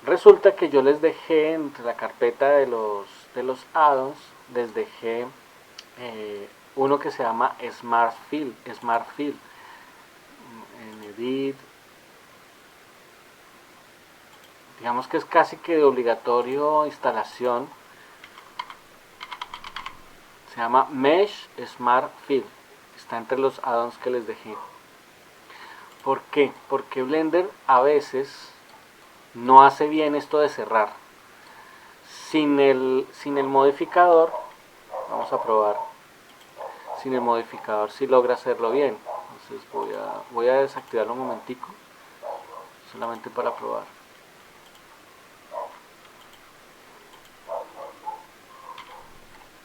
Resulta que yo les dejé entre la carpeta de los add-ons, les dejé uno que se llama Smart Fill. En Edit, digamos que es casi que de obligatorio instalación. Se llama Mesh Smart Fill. Está entre los add-ons que les dejé. ¿Por qué? Porque Blender a veces no hace bien esto de cerrar. Sin el modificador, vamos a probar. Sin el modificador sí logra hacerlo bien. Entonces voy a desactivarlo un momentico, solamente para probar.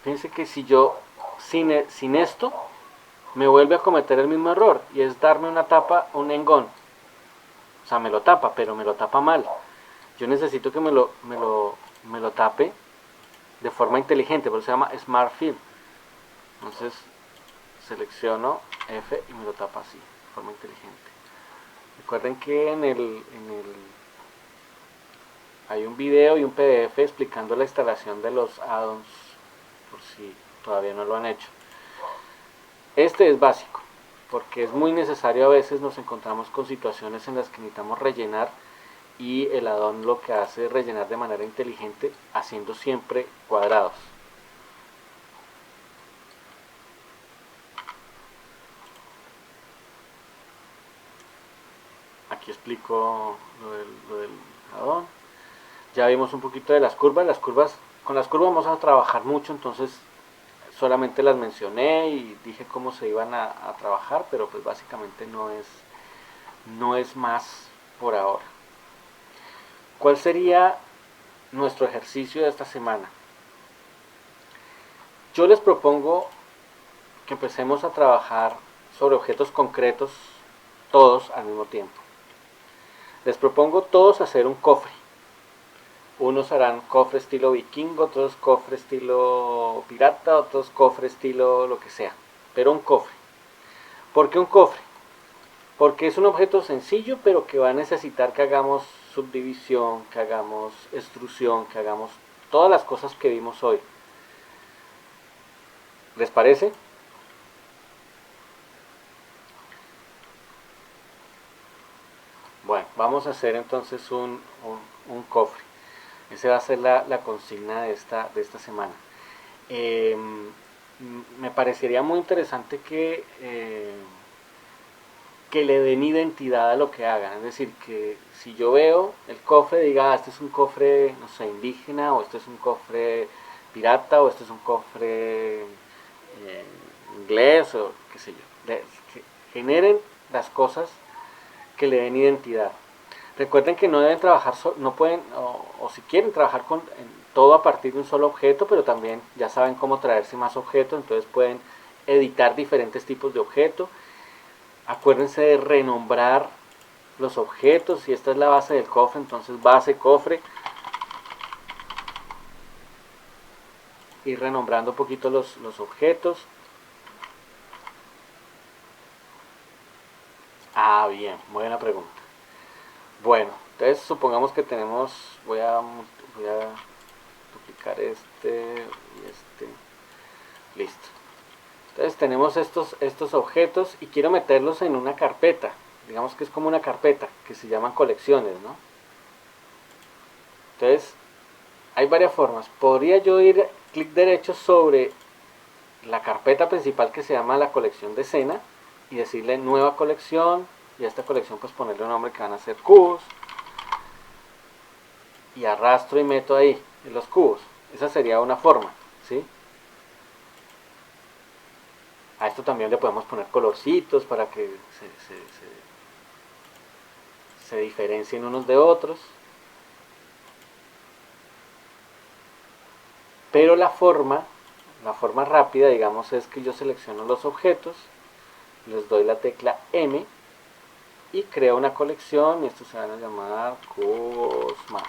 Fíjense que si yo sin esto me vuelve a cometer el mismo error, y es darme una tapa, un engón. O sea, me lo tapa, pero me lo tapa mal. Yo necesito que me lo tape de forma inteligente, por eso se llama Smart Fill. Entonces selecciono F y me lo tapa así, de forma inteligente. Recuerden que hay un video y un PDF explicando la instalación de los add-ons, por si todavía no lo han hecho. Este es básico, porque es muy necesario. A veces nos encontramos con situaciones en las que necesitamos rellenar, y el add-on lo que hace es rellenar de manera inteligente, haciendo siempre cuadrados. Aquí explico lo del add-on. Ya vimos un poquito de las curvas. Con las curvas vamos a trabajar mucho, entonces solamente las mencioné y dije cómo se iban a trabajar, pero pues básicamente no es más por ahora. ¿Cuál sería nuestro ejercicio de esta semana? Yo les propongo que empecemos a trabajar sobre objetos concretos, todos al mismo tiempo. Les propongo todos hacer un cofre. Unos harán cofre estilo vikingo, otros cofre estilo pirata, otros cofre estilo lo que sea, pero un cofre. ¿Por qué un cofre? Porque es un objeto sencillo, pero que va a necesitar que hagamos subdivisión, que hagamos extrusión, que hagamos todas las cosas que vimos hoy. ¿Les parece? Bueno, vamos a hacer entonces un cofre. Esa va a ser la consigna de esta semana. Me parecería muy interesante que le den identidad a lo que hagan. Es decir, que si yo veo el cofre, diga, este es un cofre, no sé, indígena, o este es un cofre pirata, o este es un cofre inglés, o qué sé yo. Que generen las cosas que le den identidad. Recuerden que no deben trabajar, no pueden, o si quieren trabajar con todo a partir de un solo objeto, pero también ya saben cómo traerse más objetos, entonces pueden editar diferentes tipos de objetos. Acuérdense de renombrar los objetos. Si esta es la base del cofre, entonces base cofre. Ir renombrando un poquito los objetos. Ah, bien, buena pregunta. Bueno, entonces supongamos que tenemos, voy a duplicar este y este. Listo. Entonces tenemos estos objetos y quiero meterlos en una carpeta. Digamos que es como una carpeta que se llaman colecciones, ¿no? Entonces hay varias formas. Podría yo ir clic derecho sobre la carpeta principal que se llama la colección de escena y decirle nueva colección, y a esta colección pues ponerle un nombre que van a ser cubos, y arrastro y meto ahí en los cubos. Esa sería una forma, ¿sí? A esto también le podemos poner colorcitos para que se diferencien unos de otros. Pero la forma rápida, digamos, es que yo selecciono los objetos, les doy la tecla M y creo una colección, y estos se van a llamar cubos más.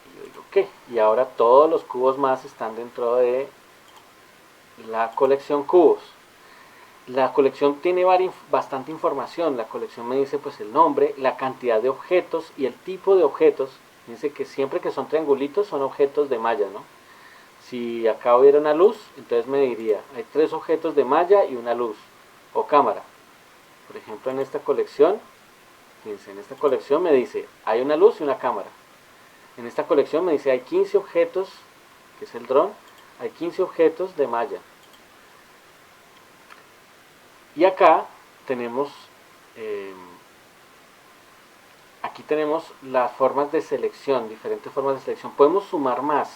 Y yo digo OK, y ahora todos los cubos más están dentro de la colección cubos. La colección tiene bastante información. La colección me dice pues el nombre, la cantidad de objetos y el tipo de objetos. Dice que siempre que son triangulitos son objetos de malla, ¿no? Si acá hubiera una luz, entonces me diría, hay 3 objetos de malla y una luz, o cámara. Por ejemplo, en esta colección, fíjense, en esta colección me dice, hay una luz y una cámara. En esta colección me dice, hay 15 objetos, que es el dron, hay 15 objetos de malla. Y acá tenemos, aquí tenemos las formas de selección, diferentes formas de selección. Podemos sumar más,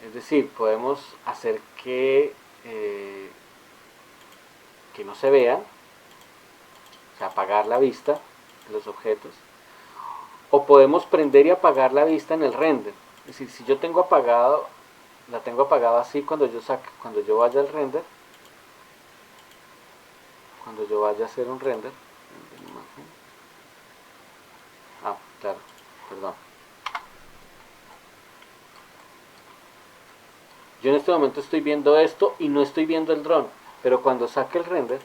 es decir, podemos hacer que no se vean, o sea, apagar la vista de los objetos. O podemos prender y apagar la vista en el render. Es decir, si yo tengo apagado, la tengo apagada así cuando yo vaya al render, cuando yo vaya a hacer un render. Ah, claro, perdón. Yo en este momento estoy viendo esto y no estoy viendo el dron, pero cuando saque el render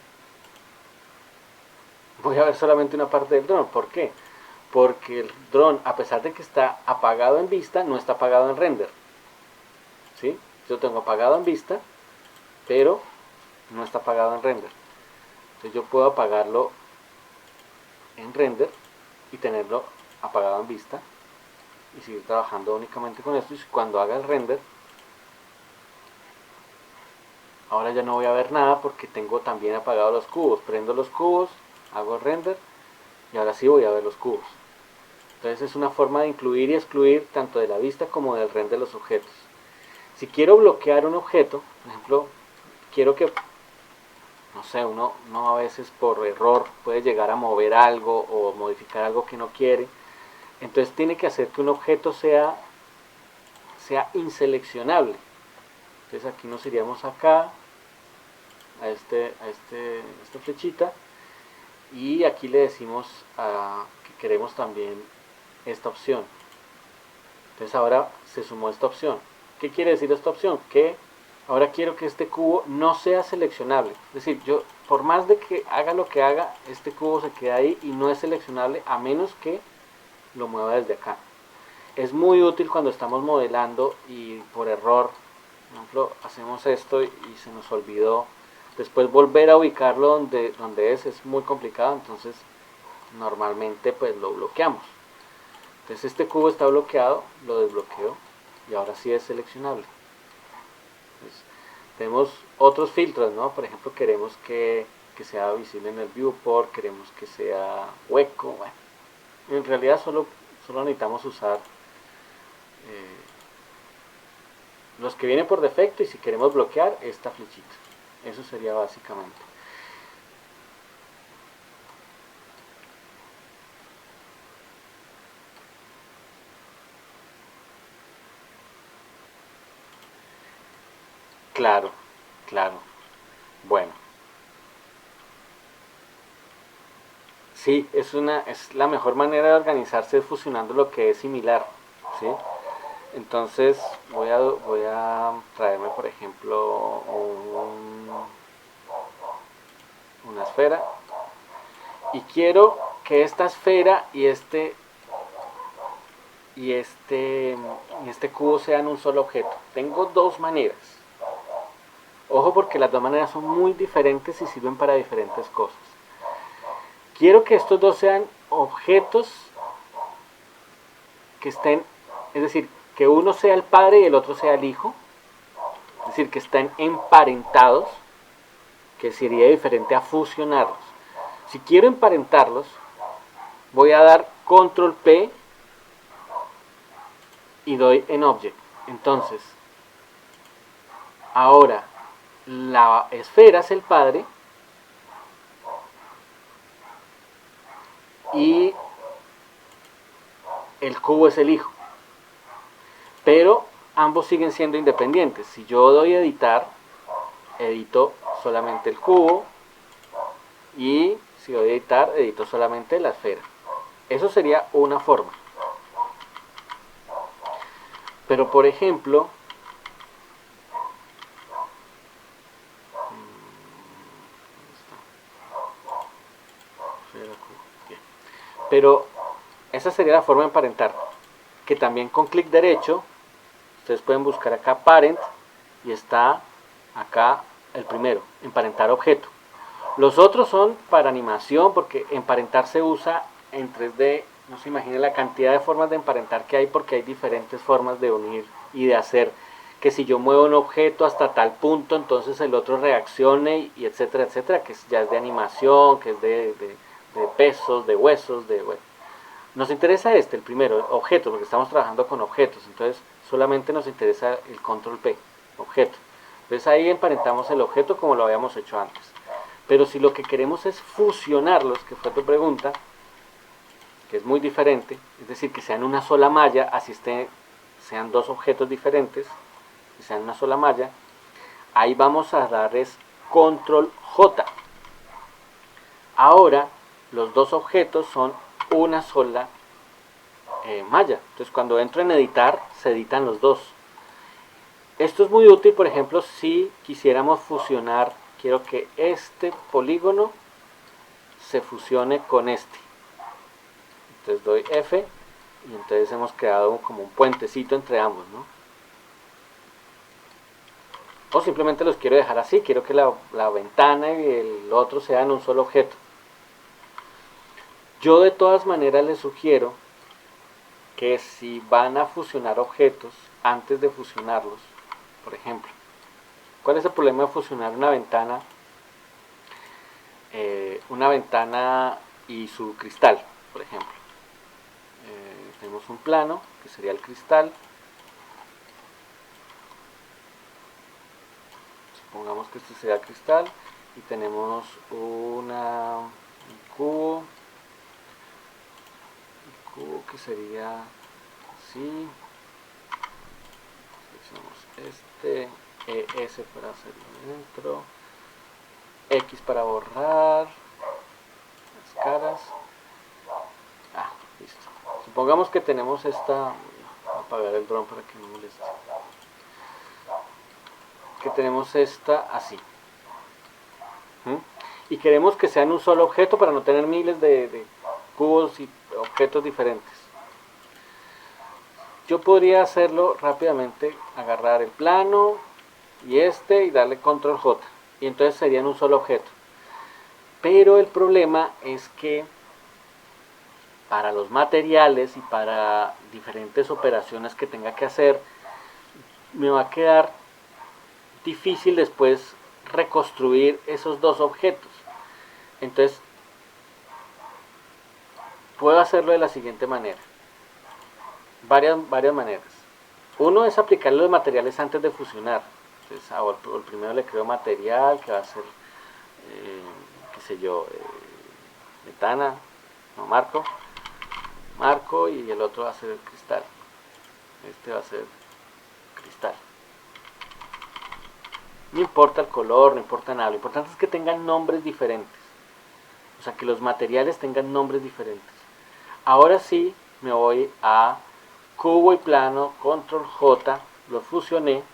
voy a ver solamente una parte del dron. ¿Por qué? Porque el dron, a pesar de que está apagado en vista, no está apagado en render. ¿Sí? Yo tengo apagado en vista, pero no está apagado en render. Entonces yo puedo apagarlo en render y tenerlo apagado en vista y seguir trabajando únicamente con esto. Y cuando haga el render, ahora ya no voy a ver nada porque tengo también apagados los cubos. Prendo los cubos, hago el render y ahora sí voy a ver los cubos. Entonces es una forma de incluir y excluir tanto de la vista como del render de los objetos. Si quiero bloquear un objeto, por ejemplo, quiero que, no sé, uno a veces por error puede llegar a mover algo o modificar algo que no quiere. Entonces tiene que hacer que un objeto sea inseleccionable. Entonces aquí nos iríamos acá a esta flechita y aquí le decimos que queremos también esta opción. Entonces ahora se sumó esta opción. ¿Qué quiere decir esta opción? Que ahora quiero que este cubo no sea seleccionable. Es decir, yo por más de que haga lo que haga, este cubo se queda ahí y no es seleccionable a menos que lo mueva desde acá. Es muy útil cuando estamos modelando y por error, por ejemplo, hacemos esto y se nos olvidó. Después volver a ubicarlo donde es muy complicado, entonces normalmente pues lo bloqueamos. Entonces este cubo está bloqueado, lo desbloqueo y ahora sí es seleccionable. Entonces, tenemos otros filtros, ¿no? Por ejemplo, queremos que sea visible en el viewport, queremos que sea hueco. Bueno, en realidad solo necesitamos usar los que vienen por defecto y si queremos bloquear esta flechita. Eso sería básicamente. Claro, claro. Bueno. Sí, es la mejor manera de organizarse fusionando lo que es similar, ¿sí? Entonces voy a traerme, por ejemplo, una esfera y quiero que esta esfera y este cubo sean un solo objeto. Tengo dos maneras. Ojo porque las dos maneras son muy diferentes y sirven para diferentes cosas. Quiero que estos dos sean objetos que estén, es decir, que uno sea el padre y el otro sea el hijo, es decir, que estén emparentados, que sería diferente a fusionarlos. Si quiero emparentarlos, voy a dar control P y doy en Object. Entonces, ahora la esfera es el padre y el cubo es el hijo, pero ambos siguen siendo independientes. Si yo doy a editar, edito solamente el cubo, y si doy a editar, edito solamente la esfera. Eso sería una forma. Pero por ejemplo, pero esa sería la forma de emparentar, que también con clic derecho ustedes pueden buscar acá parent y está acá el primero, emparentar objeto. Los otros son para animación, porque emparentar se usa en 3D. No se imaginen la cantidad de formas de emparentar que hay, porque hay diferentes formas de unir y de hacer que si yo muevo un objeto hasta tal punto, entonces el otro reaccione, y etcétera, etcétera, que ya es de animación, que es de pesos, de huesos, de... Bueno. Nos interesa el primero, objeto, porque estamos trabajando con objetos, entonces solamente nos interesa el control P, objeto. Entonces ahí emparentamos el objeto como lo habíamos hecho antes. Pero si lo que queremos es fusionarlos, que fue tu pregunta, que es muy diferente, es decir, que sean una sola malla, así sean dos objetos diferentes, que sean una sola malla, ahí vamos a darles control J. Ahora los dos objetos son una sola malla. Entonces cuando entro en editar, se editan los dos. Esto es muy útil, por ejemplo, si quisiéramos fusionar, quiero que este polígono se fusione con este. Entonces doy F y entonces hemos creado como un puentecito entre ambos, ¿no? O simplemente los quiero dejar así, quiero que la ventana y el otro sean un solo objeto. Yo de todas maneras les sugiero que si van a fusionar objetos, antes de fusionarlos, por ejemplo, ¿cuál es el problema de fusionar una ventana? Una ventana y su cristal, por ejemplo. Tenemos un plano, que sería el cristal. Supongamos que este sea el cristal, y tenemos un cubo, que sería así. Seleccionamos ES para hacerlo dentro, X para borrar las caras. Listo. Supongamos que tenemos esta, voy a apagar el dron para que no moleste, que tenemos esta así. Y queremos que sean un solo objeto para no tener miles de cubos y objetos diferentes. Yo podría hacerlo rápidamente, agarrar el plano y darle control J, y entonces serían un solo objeto. Pero el problema es que para los materiales y para diferentes operaciones que tenga que hacer, me va a quedar difícil después reconstruir esos dos objetos. Entonces puedo hacerlo de la siguiente manera, varias maneras. Uno es aplicarle los materiales antes de fusionar. Entonces el primero le creo material, que va a ser qué sé yo, ventana, no, marco, y el otro va a ser cristal. Este va a ser cristal. No importa el color, no importa nada, lo importante es que tengan nombres diferentes. O sea, que los materiales tengan nombres diferentes. Ahora sí me voy a cubo y plano, control J, lo fusioné,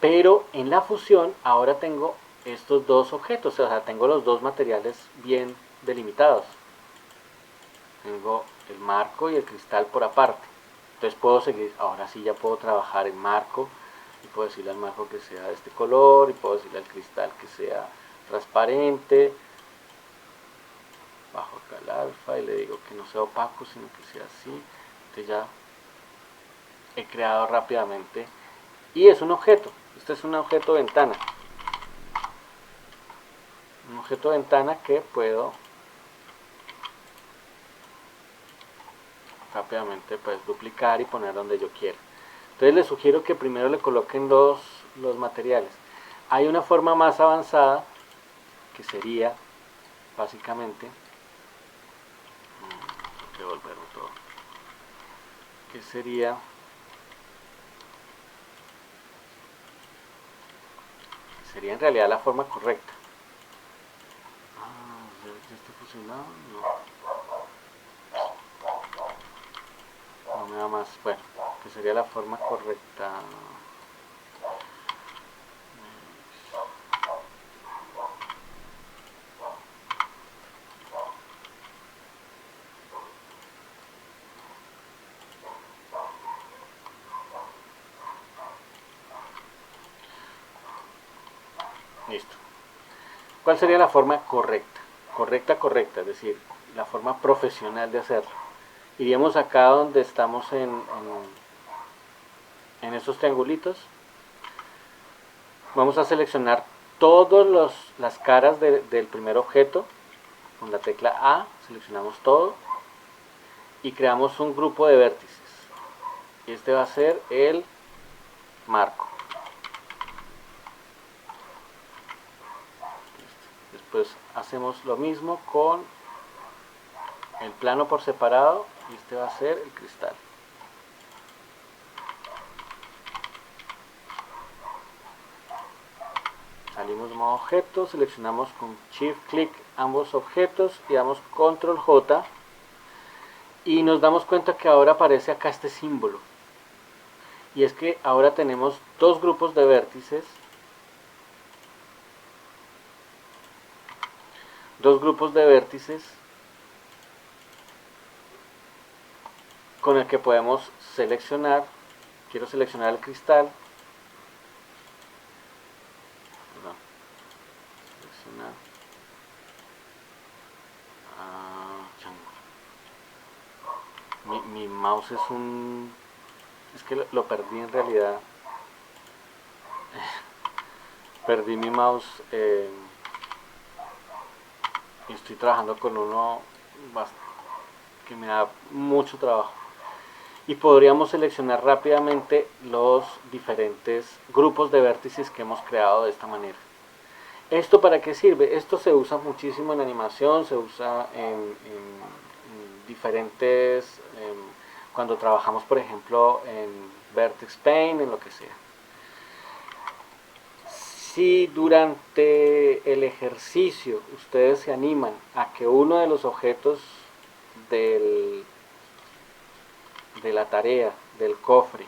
pero en la fusión ahora tengo estos dos objetos, o sea, tengo los dos materiales bien delimitados. Tengo el marco y el cristal por aparte. Entonces puedo seguir, ahora sí ya puedo trabajar en marco, y puedo decirle al marco que sea de este color, y puedo decirle al cristal que sea transparente. Bajo acá el alfa y le digo que no sea opaco, sino que sea así. Entonces ya he creado rápidamente, y es un objeto. Este es un objeto ventana. Un objeto ventana que puedo rápidamente pues duplicar y poner donde yo quiera. Entonces les sugiero que primero le coloquen los materiales. Hay una forma más avanzada que sería básicamente devolverlo todo, que sería en realidad la forma correcta. ¿Ya está fusionado? No me da más. Bueno, que sería la forma correcta. Listo. ¿Cuál sería la forma correcta? Correcta, es decir, la forma profesional de hacerlo. Iríamos acá donde estamos en estos triangulitos. Vamos a seleccionar todas las caras del primer objeto. Con la tecla A seleccionamos todo y creamos un grupo de vértices. Y este va a ser el marco. Después hacemos lo mismo con el plano por separado y este va a ser el cristal. Salimos de modo objeto, seleccionamos con Shift Click ambos objetos y damos Control J y nos damos cuenta que ahora aparece acá este símbolo. Y es que ahora tenemos dos grupos de vértices, con el que podemos seleccionar. Quiero seleccionar el cristal. Seleccionar. Mi mouse es un... Es que lo perdí en realidad. Perdí mi mouse. Y estoy trabajando con uno que me da mucho trabajo. Y podríamos seleccionar rápidamente los diferentes grupos de vértices que hemos creado de esta manera. ¿Esto para qué sirve? Esto se usa muchísimo en animación, se usa en diferentes, cuando trabajamos por ejemplo en Vertex Paint, en lo que sea. Si durante el ejercicio ustedes se animan a que uno de los objetos de la tarea, del cofre,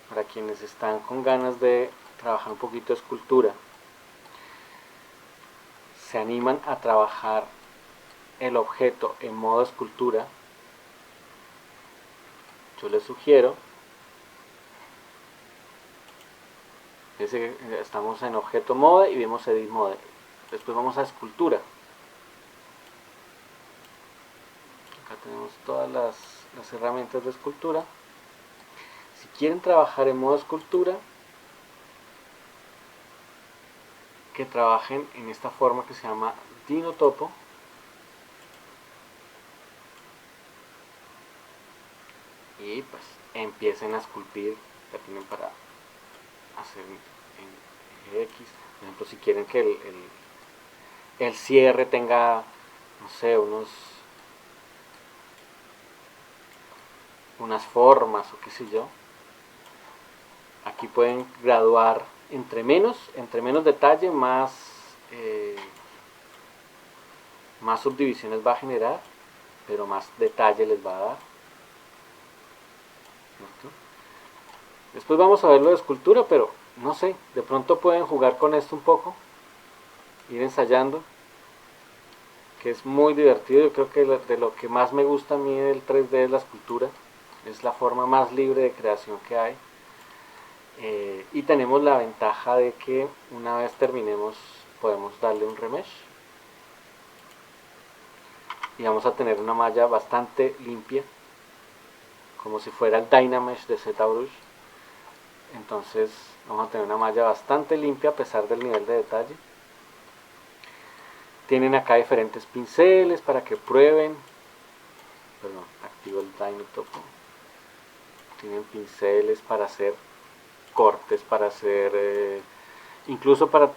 para quienes están con ganas de trabajar un poquito de escultura, se animan a trabajar el objeto en modo escultura, yo les sugiero, estamos en objeto mode y vemos edit mode, después vamos a escultura, acá tenemos todas las herramientas de escultura. Si quieren trabajar en modo escultura, que trabajen en esta forma que se llama Dinotopo. Y pues empiecen a esculpir, ya tienen para hacer en X. Por ejemplo, si quieren que el cierre tenga, no sé, unas formas o qué sé yo, aquí pueden graduar entre menos detalle, más subdivisiones va a generar, pero más detalle les va a dar. ¿Cierto? Después vamos a ver lo de escultura, pero no sé, de pronto pueden jugar con esto un poco, ir ensayando, que es muy divertido. Yo creo que de lo que más me gusta a mí del 3D es la escultura, es la forma más libre de creación que hay. Y tenemos la ventaja de que una vez terminemos podemos darle un remesh y vamos a tener una malla bastante limpia, como si fuera el Dynamesh de ZBrush. Entonces vamos a tener una malla bastante limpia a pesar del nivel de detalle. Tienen acá diferentes pinceles para que prueben. Perdón, activo el Dinotopo. Tienen pinceles para hacer cortes, para hacer incluso para,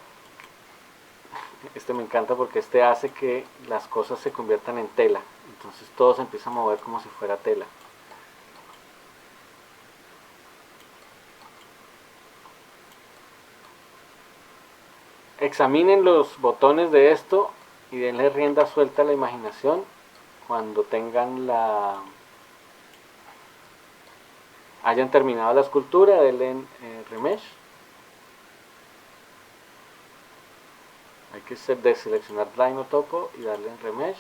este me encanta porque este hace que las cosas se conviertan en tela, entonces todo se empieza a mover como si fuera tela. Examinen los botones de esto y denle rienda suelta a la imaginación. Cuando tengan hayan terminado la escultura, denle en remesh. Hay que deseleccionar line o topo y darle en remesh.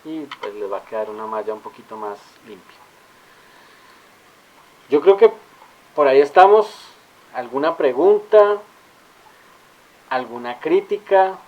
Y pues les va a quedar una malla un poquito más limpia. Yo creo que por ahí estamos. ¿Alguna pregunta? ¿Alguna crítica?